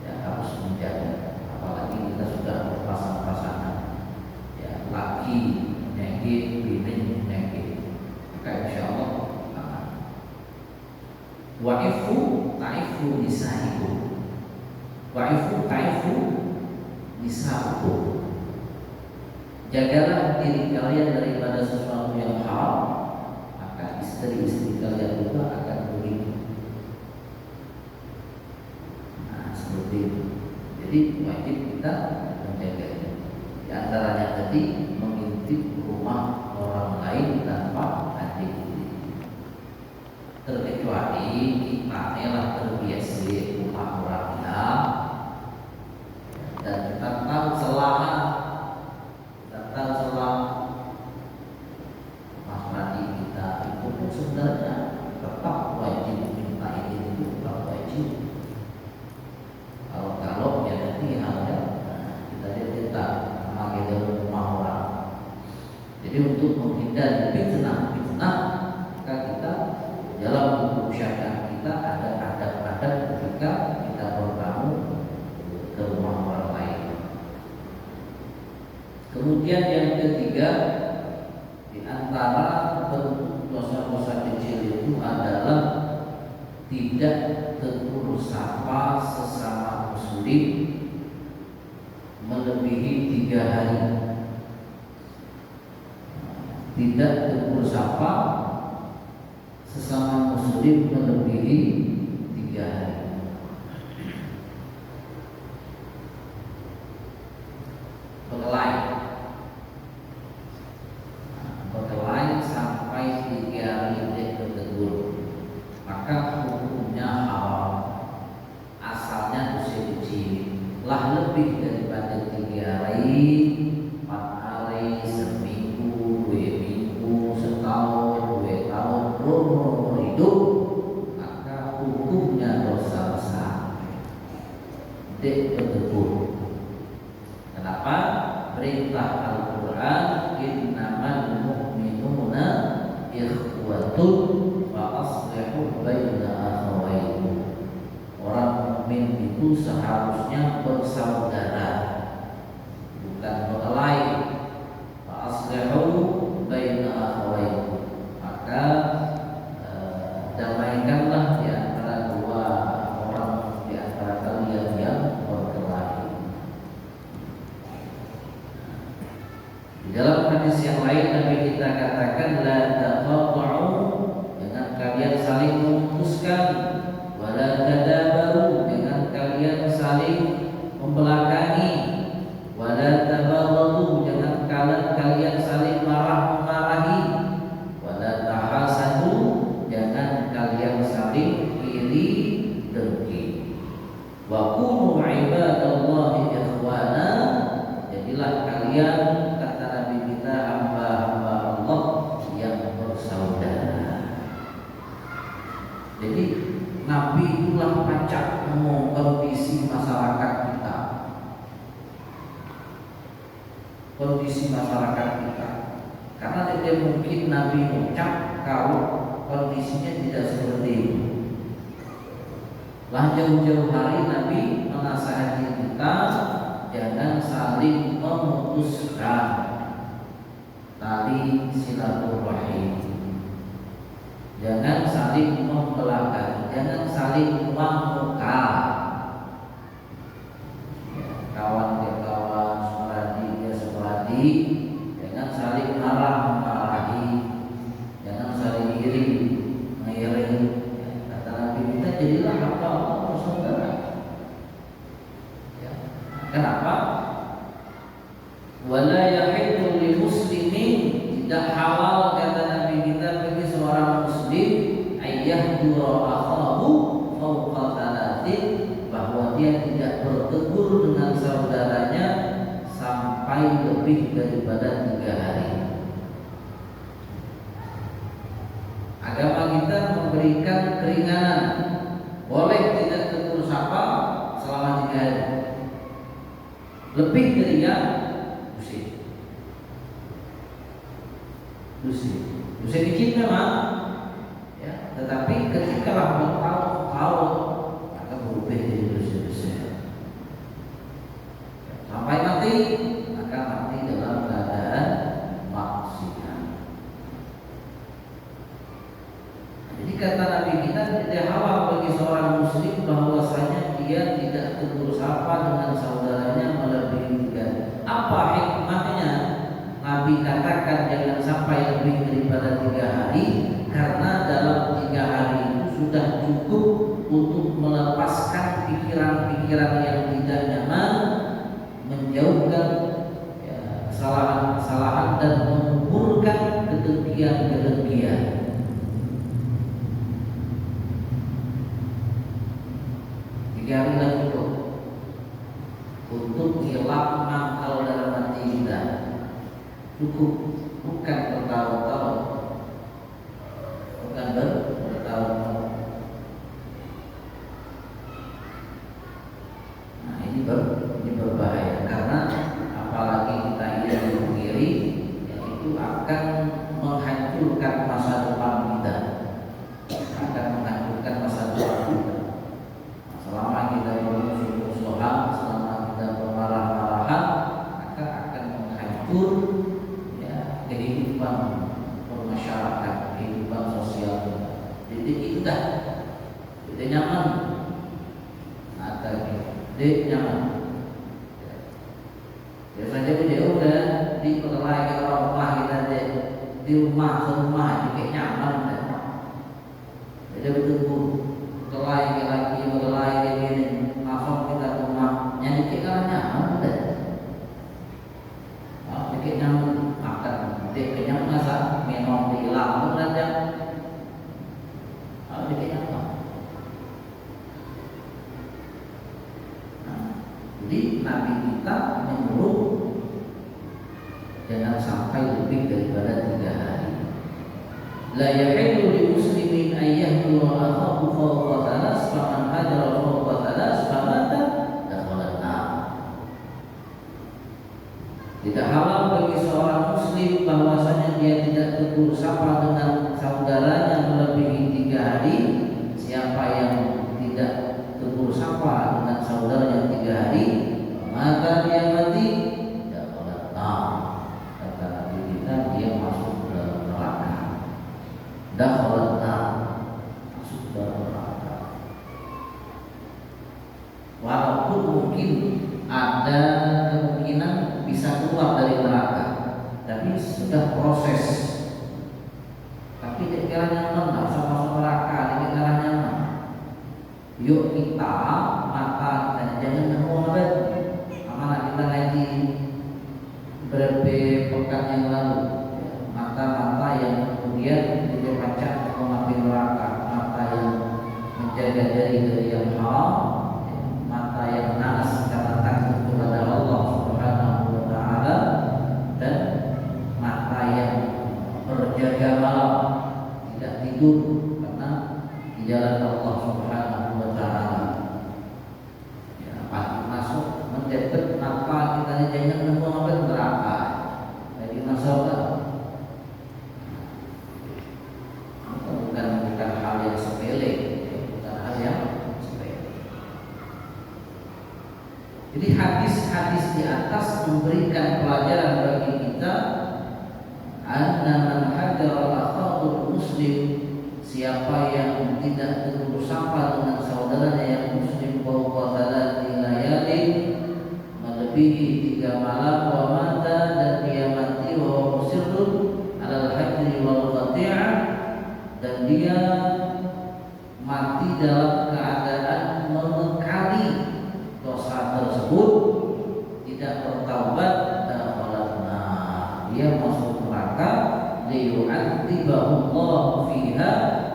harus menjaga. Apalagi kita sudah berpasang-pasangan, laki menyakit, bini menyakit, maka insya Allah aman. Wa'ifu ta'ifu nisaikum, wa'ifu ta'ifu nisaikum. Jagalah diri kalian daripada sesuatu yang haram, maka istri-istri kalian juga akan begitu. Seperti itu. Jadi wajib kita menjaganya. Di antaranya tadi mengintip rumah orang lain tanpa hati-hati. Terkecuali kita telah terbiasa rumah orang lain dan kita tahu selama mahmati kita itu pun sebenarnya tetap wajib minta izin, itu tetap wajib. Kalau ya nanti halnya kita mengambil rumah orang. Jadi untuk menghindari fitnah, maka kita dalam hukum syariat kita ada adab-adab ketika kita bertamu ke rumah orang lain. Kemudian yang ketiga, di antara bentuk dosa-dosa kecil itu adalah tidak tegur sapa sesama muslim melebihi 3 hari. Tidak tegur sapa sesama muslim melebihi 3 hari. Berkelahi sampai 3 hari dia bertegur, maka hukumnya haram. Asalnya usia kecil, lah lebih daripada 3 hari, 4 hari, seminggu, 2 minggu, setahun, 2 tahun, seumur hidup, maka hukumnya dosa besar. Dia bertegur. Kenapa? Perintah Al-Quran, innamal mu'minuna ikhwatun fa aslihu baina akhawaykum. Orang mukmin itu seharusnya bersaudara, bukan berkelahi. Fa aslihu baina akhawaykum, maka damaikanlah di antara dua orang di antara kalian yang berkelahi. Di dalam hadis yang lain Nabi kita katakan la taqata'u, jangan kalian saling memutuskan, wala tadabaru, jangan kalian saling membelakangi, wala tabaghadu, jangan kalian saling marah-marahi, wala tahasadu, jangan kalian saling iri dengki. Wa kunu ibadallahi ikhwana, jadilah kalian hamba-hamba Allah yang bersaudara. Jadi Nabi itulah pacak kondisi masyarakat kita. Kondisi masyarakat kita. Karena tidak mungkin Nabi mengucap kalau kondisinya tidak seperti itu. Lah jauh-jauh hari Nabi menasihati kita jangan saling memutuskan tali silaturahim, jangan saling membelakangi, jangan saling muka, kawan ke kawan, seperti ke seperti, jangan saling marah-marahi, jangan saling iri mengiring. Kata Nabi kita jadilah hamba Allah bersaudara. Kenapa? Wala yahillu lil muslimin, tidak halal kata Nabi kita bagi seorang muslim ayyah dura akhahu fawqa dia tidak bertegur dengan saudaranya sampai lebih daripada 3 hari. Agama kita memberikan keringanan, boleh tidak tegur sapa selama 3 hari. Lebih dari yang Usai dikit memang, ya, tetapi ketika bertahun-tahun akan berubah jadi dosa-dosa. Sampai mati akan mati dalam keadaan maksiat. Jadi kata Nabi kita, tidak halal bagi seorang muslim bahwasanya dia tidak tegur sapa dengan saudaranya melebihi 3 hari. Apa hikmahnya Nabi katakan jangan sampai lebih daripada 3 hari? Karena dalam 3 hari itu sudah cukup untuk melepaskan pikiran-pikiran yang tidak nyaman, menjauhkan kesalahan-kesalahan dan menguburkan kedengkian-kedengkian. Hari lagi untuk hilang mangkal dalam hati kita, cukup, bukan bertahun-tahun, bukan bertahun-tahun. Nah ini berbahaya, karena apalagi kita ingin memungkiri, yaitu akan menghancurkan masa depan kita, akan menghancurkan masa depan kita. Selama kita bermusuh-musuhan, selama kita bermarah-marahan, maka akan menghancur kehidupan bermasyarakat, kehidupan sosial kita. Jadi itu dah, tidak nyaman, atau tidak nyaman. Biasanya dia udah diperlai ke orang rumah kita di rumah jadi nyaman dah. Jadi betul berlai lagi gini, langsung kita rumah yang dikira nyaman deh. Dikit nyaman makan, dikit nyaman masak, minum hilang aja. Dikit nyaman. Jadi Nabi kita menyuruh jangan sampai lebih daripada 3 hari. La yahillu li muslimin an yahdura akhahu fawqa thalas faman hajara fawqa thalas famata dakhala an-nar. Tidak halal bagi seorang muslim bahwasanya dia tidak tegur sapa dengan saudaranya melebihi 3 hari. Siapa yang tidak tegur sapa dengan saudaranya 3 hari, maka dia mati dakhala an-nar. Kata Nabi kita, dia masuk ke neraka. Dakhala masuk dalam neraka. Walaupun mungkin ada kemungkinan bisa keluar dari neraka, tapi sudah proses. Tapi kira nyaman, tak usah masuk neraka, kira nyaman. Yuk kita mata dan jangan menolak. Amanah kita ngaji beberapa pekan yang lalu, mata-mata yang kemudian dibaca mengapa neraka, mata yang menjaga diri dari yang haram, mata yang naas karena takut kepada Allah Subhanahu wa taala, dan mata yang berjaga malam, tidak tidur karena di jalan Allah Subhanahu wa taala. Pagi masuk mendekat mata kita jangan menolak neraka. Jadi masalah bukan hal yang sepele, bukan hal yang sepele. Jadi hadis-hadis di atas memberikan pelajaran bagi kita, anna man hajara akhahu muslim, siapa yang tidak tegur sapa dengan saudaranya yang muslim fawqa thalathi layalin, melebihi 3 malam, wa mata, dan dia mati wa musirrun alal hajri wal qati'ah, dan dia mati dalam keadaan mengekali dosa tersebut, tidak bertaubat, dia masuk neraka, liyu'adzibahullahu fiha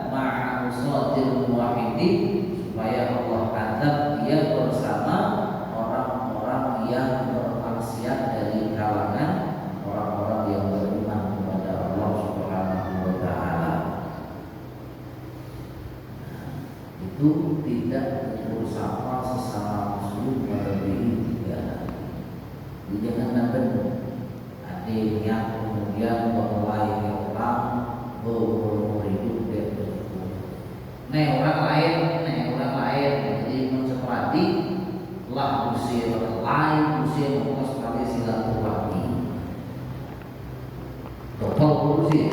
ma'a usatil muwahhidin, supaya supaya Allah adab dia bersama orang-orang yang bermaksiat dari kalangan orang-orang yang beriman kepada Allah Subhanahu wa taala. Itu tidak bersama sesama muslim melebihi 3 hari. Jadi jangan nanti ada yang kemudian mulai orang berumur hidup dia tersebut. Orang lain, jadi mencepati lah usia lain, usia seperti silaturahmi. Total usia,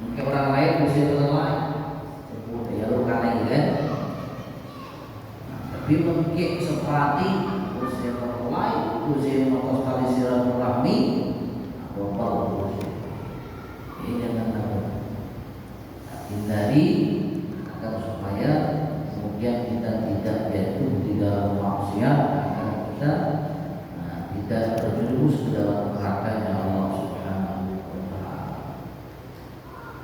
mungkin orang lain usia lain, seperti ya lu kan. Tapi mungkin seperti usia lain, usia sekali silaturahmi, total usia. Ini jangan takut. Hindari agar supaya kemudian kita tidak jatuh di dalam maksiat, agar kita tidak terjerumus ke dalam nerakanya Allah Subhanahu wa taala.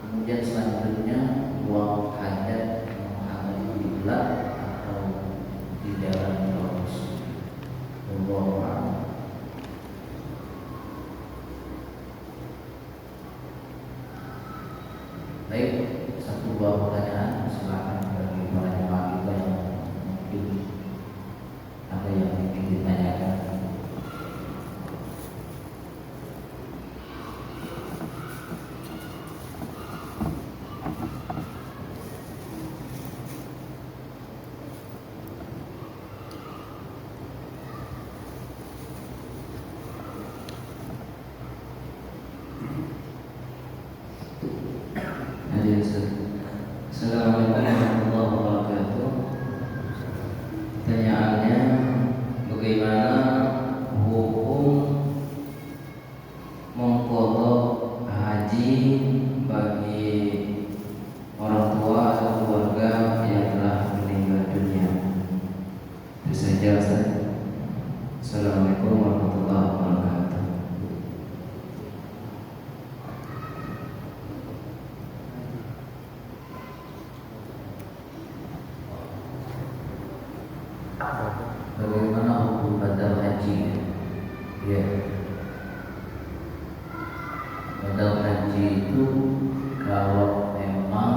Kemudian selanjutnya buang hajat menghadiri kiblat atau di jalan lurus. Wallahu a'lam. Baik, satu dua pertanyaan silakan bagi para jemaah kita yang mungkin ada yang ingin ditanyakan. Assalamualaikum warahmatullahi wabarakatuh. Pertanyaannya, bagaimana hukum mengqadha haji bagi orang tua atau keluarga yang telah meninggal dunia? Itu saja, Ustaz. Assalamualaikum warahmatullahi wabarakatuh. Bagaimana hukum badal haji? Ya, badal haji itu kalau memang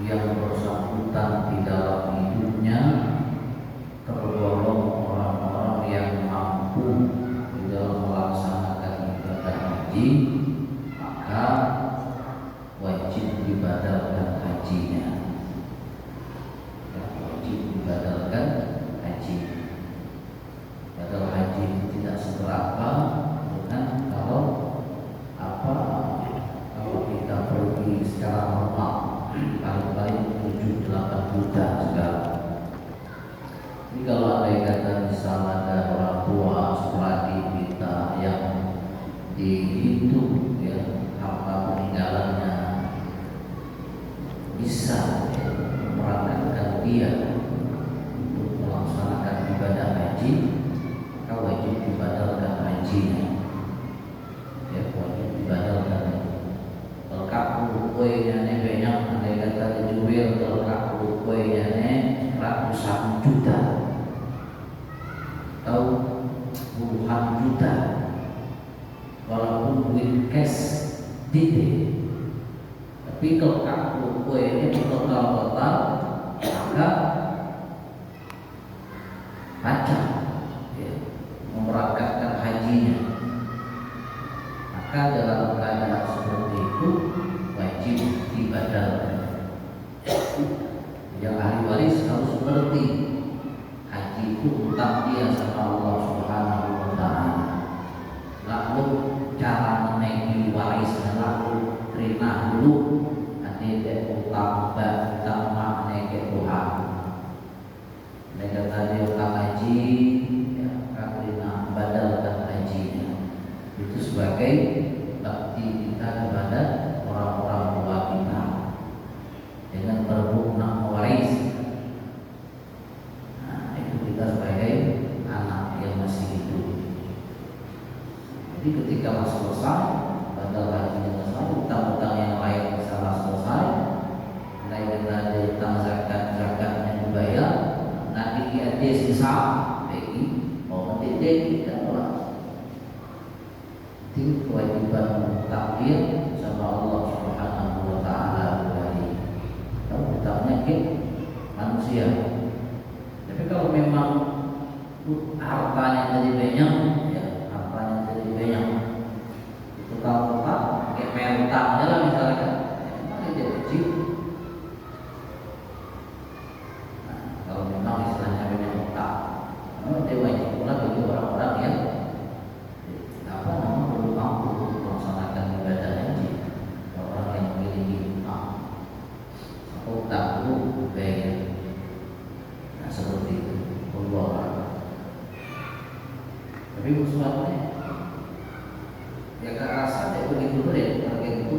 yang bersangkutan di dalam hidupnya tergolong orang-orang yang mampu di dalam melaksanakan ibadah haji, maka wajib dibadalkan hajinya. Badalkan haji. Badal haji itu tidak seberapa dengan kalau kita pergi secara normal paling-paling 7-8 juta sekarang. Jadi kalau ada kata misalnya ada orang tua seperti kita yang dihitung ya harta peninggalannya bisa memerankan dia melaksanakan ibadah haji, maka wajib dibadalkan hajinya. Ya, wajib dibadalkan. Kalau kaku kuenya banyak, andai kata dijual, kalau kaku kuenya ratusan juta atau puluhan juta, walaupun duit cash dite. Tapi kalau kaku kuenya total, maka macam ya, memberangkatkan hajinya. Maka dalam keadaan seperti itu wajib dibadalkan. Yang ahli waris harus mengerti haji itu utang dia sama Allah Subhanahu wa taala. Lalu cara menaiki warisnya lalu terima dulu nanti dia utang menaiki Tuhan. Mereka tadi utang haji, ya, karena badalkan hajinya. Itu sebagai bakti kita kepada orang-orang tua kita dengan berbukna mewaris. Nah, itu kita sebagai anak yang masih hidup. Jadi ketika selesai badal hajinya selesai, utang-utang yang lain bisa selesai. Lain ada sisa bagi mau mendidik dan orang. Itu kewajiban takdir sama Allah Subhanahu wa taala dari kalau kita penyakit manusia. Tapi kalau memang hartanya jadi banyak, ya hartanya jadi banyak, itu kalau kayak mentang aja lah misalnya, memang dia kecil. Nah, kalau memang istilahnya banyak utang, dia wajib pula bagi orang-orang yang apa namanya belum mampu untuk melaksanakan ibadah haji. Orang yang memiliki utang, utang itu bayar. Nah seperti itu, Allah. Tapi usulannya ya ke rasa tidak begitu berat target itu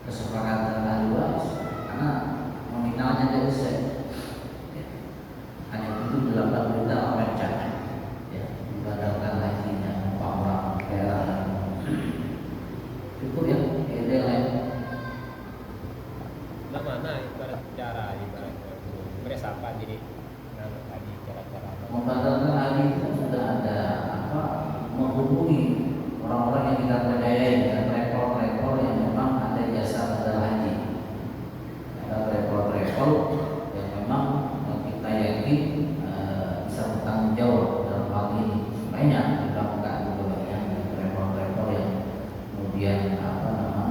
kesepakatan ahli waris karena nominalnya tidak bisa ya, hanya itu 8 juta pecah ya dibadalkan hajinya orang daerah cukup ya ide lain mana ibarat cara ibarat mereka apa jadi tadi cara-cara membadalkan haji itu sudah ada apa menghubungi orang-orang yang kita percayai dengan travel yang memang ada jasa badal haji. Ada travel yang memang kita yakin bisa bertanggung jawab dalam hal ini. Banyak dilakukan kebanyakan travel yang kemudian apa nama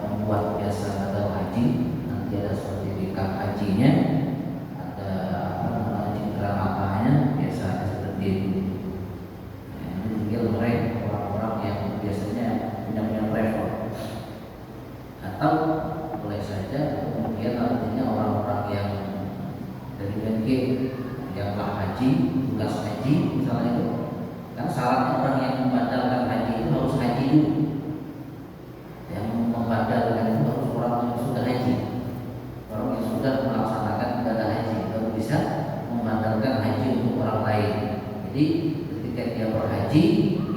membuat jasa badal haji. Nanti ada sertifikat hajinya, ada apa nama citra matanya, biasanya seperti itu. Tinggal mereka orang-orang yang biasanya punya travel atau boleh saja kemudian artinya orang-orang yang dari bengkel yang telah haji, tugas haji misalnya itu kan syaratnya orang yang membadalkan haji itu harus haji dulu. Yang membadalkan itu harus orang yang sudah haji, orang yang sudah melaksanakan ibadah haji baru bisa membadalkan haji untuk orang lain. Jadi ketika dia berhaji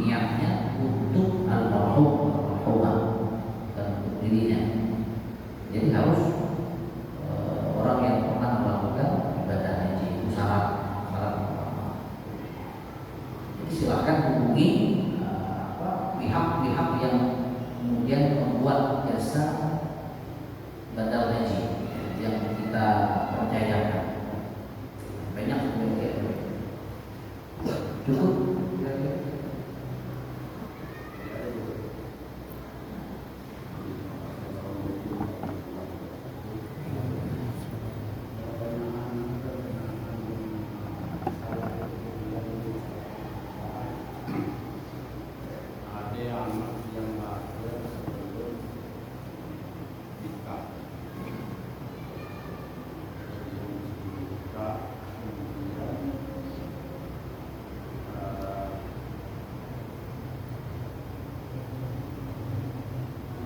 niatnya untuk almarhumah dan untuk dirinya. Jadi harus orang yang pernah melakukan ibadah haji itu syarat utama. Jadi silakan hubungi pihak-pihak yang kemudian membuat jasa badal haji yang kita percayakan. Banyak sebenarnya. Cukup.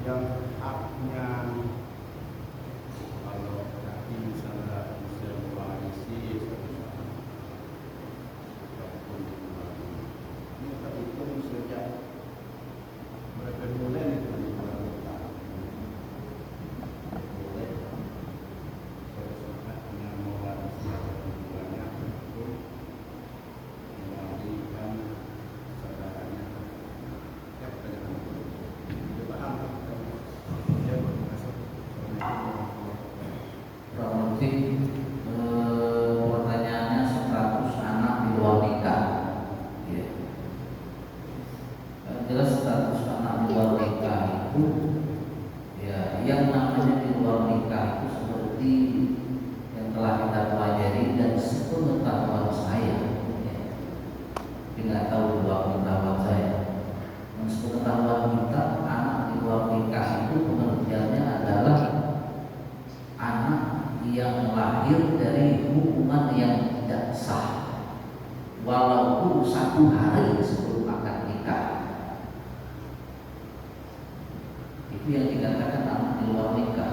yang haknya kalau nanti misalnya bisa mewarisi ini terhitung sejak mereka mulai boleh haknya mewarisi keduanya untuk mengembalikan saudaranya ya paham. Kurang lebih pertanyaannya 100 anak di luar nikah. Ya. Jelas 100 anak di luar nikah itu ya yang namanya di luar nikah itu seperti yang telah kita pelajari dan sepengetahuan saya. Ya. Tidak tahu di luar pengetahuan saya. Dan sepengetahuan kita anak di luar nikah itu pengertiannya adalah anak yang lahir dari hubungan yang tidak sah walaupun 1 hari sebelum akad nikah. Itu yang dikatakan anak di luar nikah.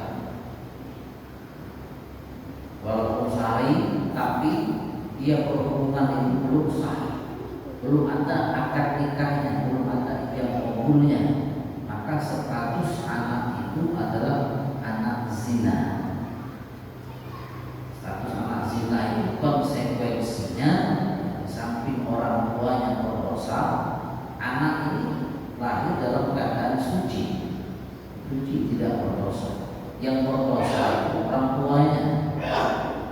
Walaupun sehari tapi dia berhubungan itu belum sah, belum ada akad nikahnya, belum ada yang kabulnya, maka status anak itu adalah anak zina. Status anak zina itu konsekuensinya tidak berdosa. Yang berdosa itu orang tuanya.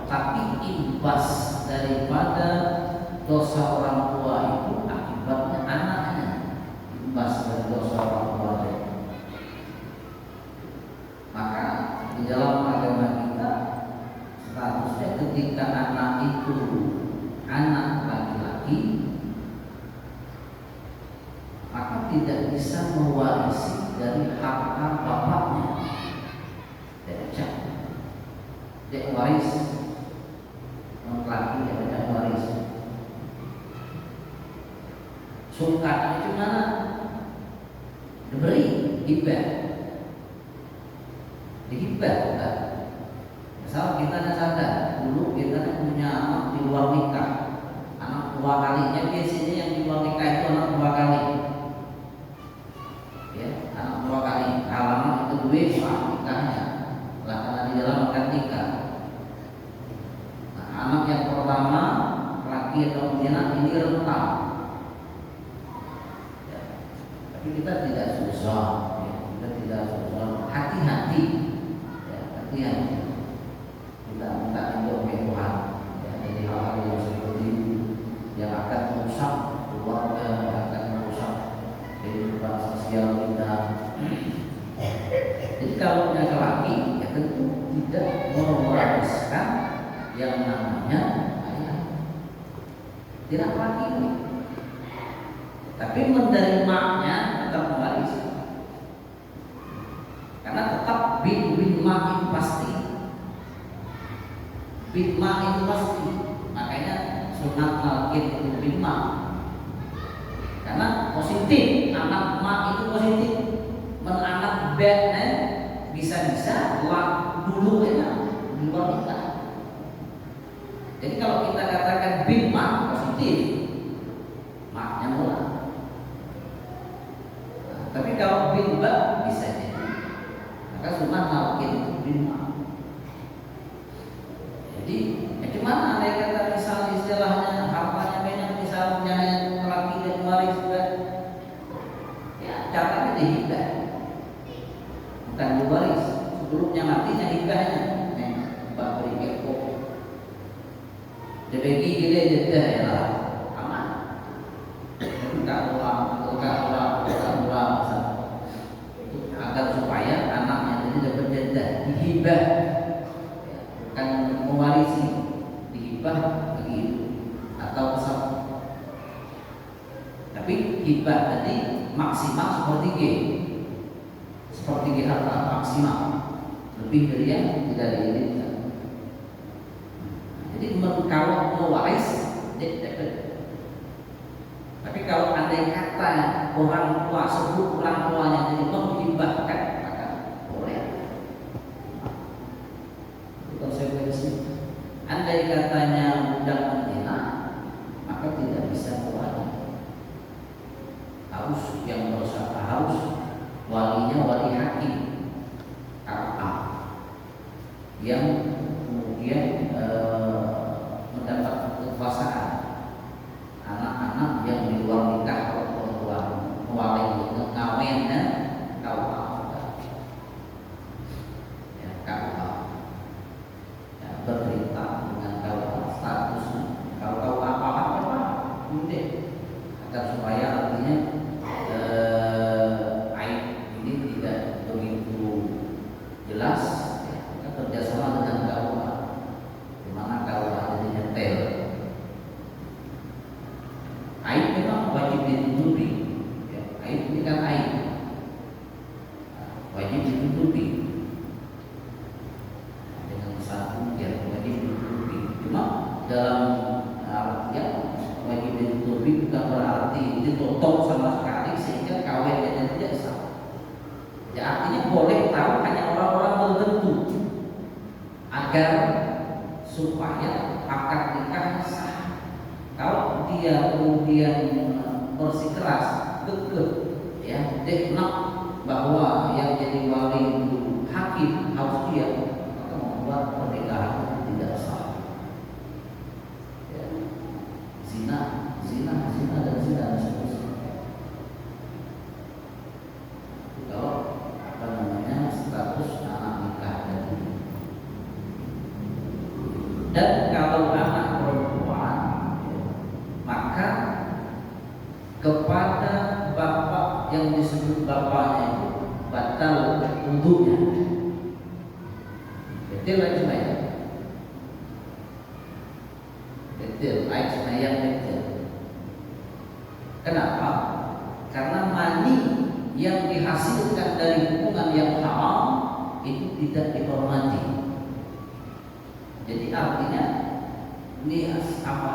Tapi imbas daripada dosa orang tua itu akibatnya anaknya. Imbas dari dosa orang tua itu. Maka di dalam agama kita statusnya ketika anak itu anak laki-laki, maka tidak bisa mewarisi dari harta bapaknya. Tidak waris, laki tidak waris. Sungkatnya cuma diberi hibah, dihibah. Misal kita ada sadar dulu kita punya anak di luar nikah, anak dua kalinya biasanya yang di luar nikah itu anak dua kali. Ya, anak dua kali. Alamat itu duit soal nikahnya. Lah karena di dalam akad nikah. Nah, anak yang pertama laki atau anak ini rentan. Ya, tapi kita tidak susah, ya, kita tidak susah. Hati-hati, ya, hati-hati. Kita minta untuk Tuhan. Ya, jadi hal-hal yang seperti itu yang akan merusak keluarga, yang akan merusak kehidupan sosial kita. Jadi kalau laki-laki ya tentu tidak mewariskan yang namanya ayah. Tidak laki, tapi menerimanya tetap mewaris. Karena tetap bin ma itu pasti. Bin ma itu pasti. Makanya sunat malkin itu bin ma. Karena positif, anak ma itu positif. Menanak bed bisa-bisa dulu enak di luar nikah. Jadi kalau kita katakan bin ma positif, maknya mula. Nah, tapi kalau bin ba bisa jadi, maka sunat malkin itu bin ma. Jadi bagaimana andai kata misal istilahnya hartanya banyak, misalnya yang laki dan waris juga, ya caranya dihibah. Bukan diwaris, sebelumnya matinya hibahnya. Mbak beri kepo. Dibagi gila jedah ya lah, aman. Tak ulang, agar supaya anaknya ini dapat jedah, dihibah, bukan mewarisi, dihibah begitu atau pesat. Tapi hibah tadi maksimal seperti harta maksimal, lebih dari yang tidak diinginkan. Jadi kalau mewaris dapat. Tapi kalau andai kata orang tua sebut orang tuanya jadi menghibahkan, maka boleh. Itu konsekuensi. Andai katanya budak menghina, maka tidak bisa mewaris. Harus yang berusaha, harus walinya wali hakim KA yang kemudian mendapat kekuasaan. Anak-anak yang di luar nikah atau keluar wali ngawinnya KUA, ya KUA, ya, bercerita dengan KUA statusnya. Kalau KUA apa-apa udah agar supaya artinya jelas ya, kita kerjasama dengan KUA, di mana KUA jadi nyetel. Aib memang wajib ditutupi, ya, aib ini kan aib, wajib ditutupi dengan satu ya, wajib ditutupi. Cuma dalam artian wajib ditutupi bukan berarti ditutup sama sekali sehingga kawinnya tidak sah. Ya artinya boleh tahu hanya orang-orang tertentu agar supaya akad nikah sah. Kalau dia kemudian bersikeras kekeh, ya deknak bahwa yang jadi wali itu hakim harus dia, maka membuat pernikahan tidak sah. Ya. Zina dan seterusnya. Kalau Dan kalau anak perempuan, maka kepada bapak yang disebut bapaknya itu batal wudhunya. Betul lagi semayang. Betul, baik semayang betul. Kenapa? Karena mani yang dihasilkan dari hubungan yang haram itu tidak dihormati. Jadi artinya ini apa?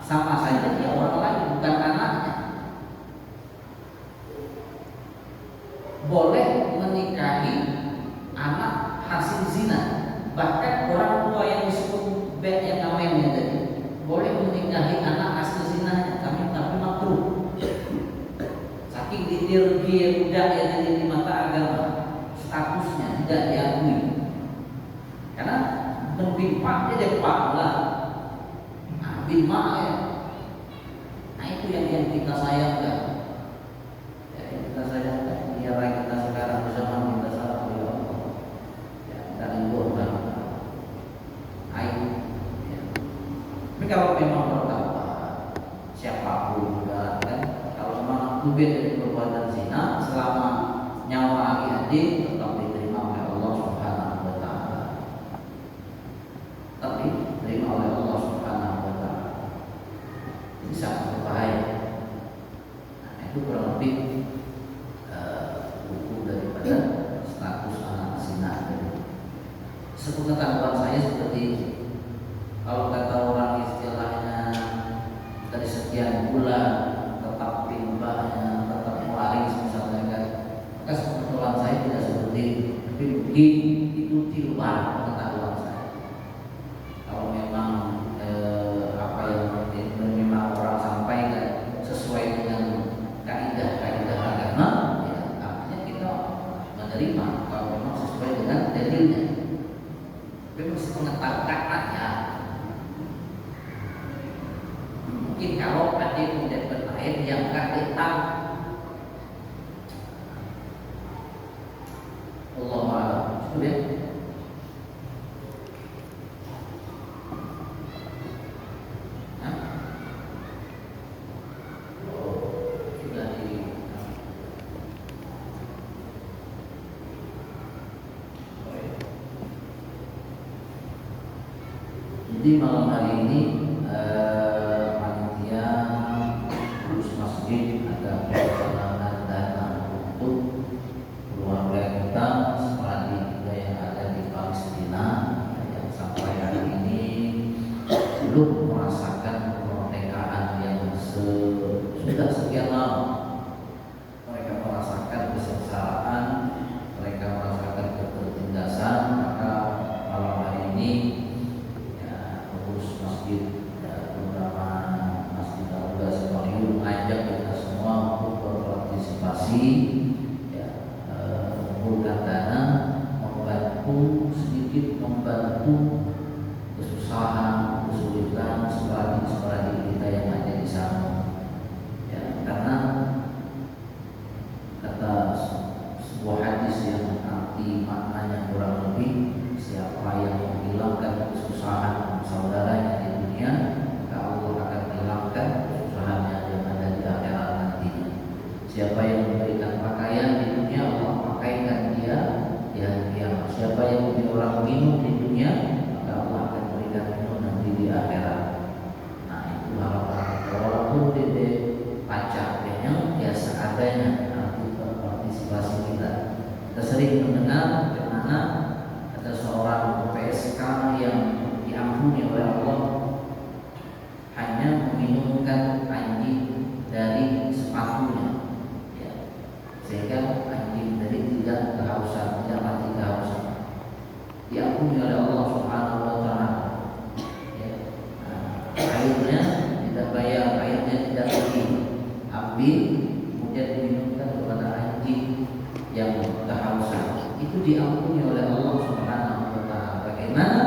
Sama saja dia orang lain, bukan anaknya. Boleh menikahi anak hasil zina, bahkan orang tua yang disebut yang namanya tadi boleh menikahi anak hasil zina, tapi makruh. Saking ideologi budak yang ada di mata agama, statusnya tidak diakui. Karena menbimpaknya depan lah, bimpak ya. Nah itu yang kita sayangkan. Yang kita sayangkan. Biarlah kita sekarang bersama kita salah oleh Allah. Ya, kita liburkan. Ayo. Ya. Tapi kalau memang bertambah, siapapun juga kan, kalau memang tubir dari perbuatan zina, selama nyawa adik-adik tetap diterima oleh Allah Subhanahu wa Ta'ala. Tapi diterima oleh Allah Subhanahu wa Ta'ala. Ini sangat berbahaya. Nah, itu kurang lebih hukum daripada status anak zina. Sepengetahuan saya seperti itu. Kalau kata orang istilahnya dari sekian bulan tetap pimbahnya, tetap mewaris misalnya kan, maka sepengetahuan saya tidak seperti itu. Tapi mungkin itu di luar pengetahuan saya. Kalau memang apa yang memang orang sampaikan sesuai dengan kaidah-kaidah agama, ya artinya kita menerima kalau memang sesuai dengan dalilnya. Tapi mesti pengetahuan ya. Mungkin kalau ada kemudian bertanya yang nggak tahu, Allah Maha sudah. Jadi malam hari ini panitia urus masjid ada perjalanan dana untuk keluarga kita seperti kita yang ada di Palestina yang sampai hari ini belum merasakan kemerdekaan yang sudah sekian lama. Mereka merasakan kesengsaraan, mereka merasakan ketertindasan, maka malam hari ini masjid beberapa masjid Al-Huda Semarang mengajak kita semua untuk berpartisipasi, ya, mengumpulkan dana, membantu sedikit membantu kesusahan, kesulitan seperti kita yang ada di sana. Ya, karena kata sebuah hadis yang arti maknanya kurang lebih, siapa yang menghilangkan kesusahan saudaranya di dunia, maka Allah akan hilangkan kesusahannya yang ada di akhirat nantinya. Siapa yang memberikan pakaian di dunia, Allah pakaikan dia di hari kiamat. Siapa yang memberi orang minum di dunia, maka Allah akan berikan minum nanti di akhirat. Nah itu harapan. Walaupun dia pacaknya biasa adanya, nanti partisipasi kita. Kita sering mendengar bagaimana ada seorang PSK yang diampuni oleh Allah hanya meminumkan anjing dari sepatunya, ya. Sehingga anjing dari tidak kehausan, tidak mati kehausan, diampuni oleh Allah Subhanahu wa Ta'ala. Ya. Airnya tidak bayar, airnya tidak diambil, kemudian diminumkan kepada anjing yang kehausan. Itu diampuni oleh Allah Subhanahu wa Ta'ala. Bagaimana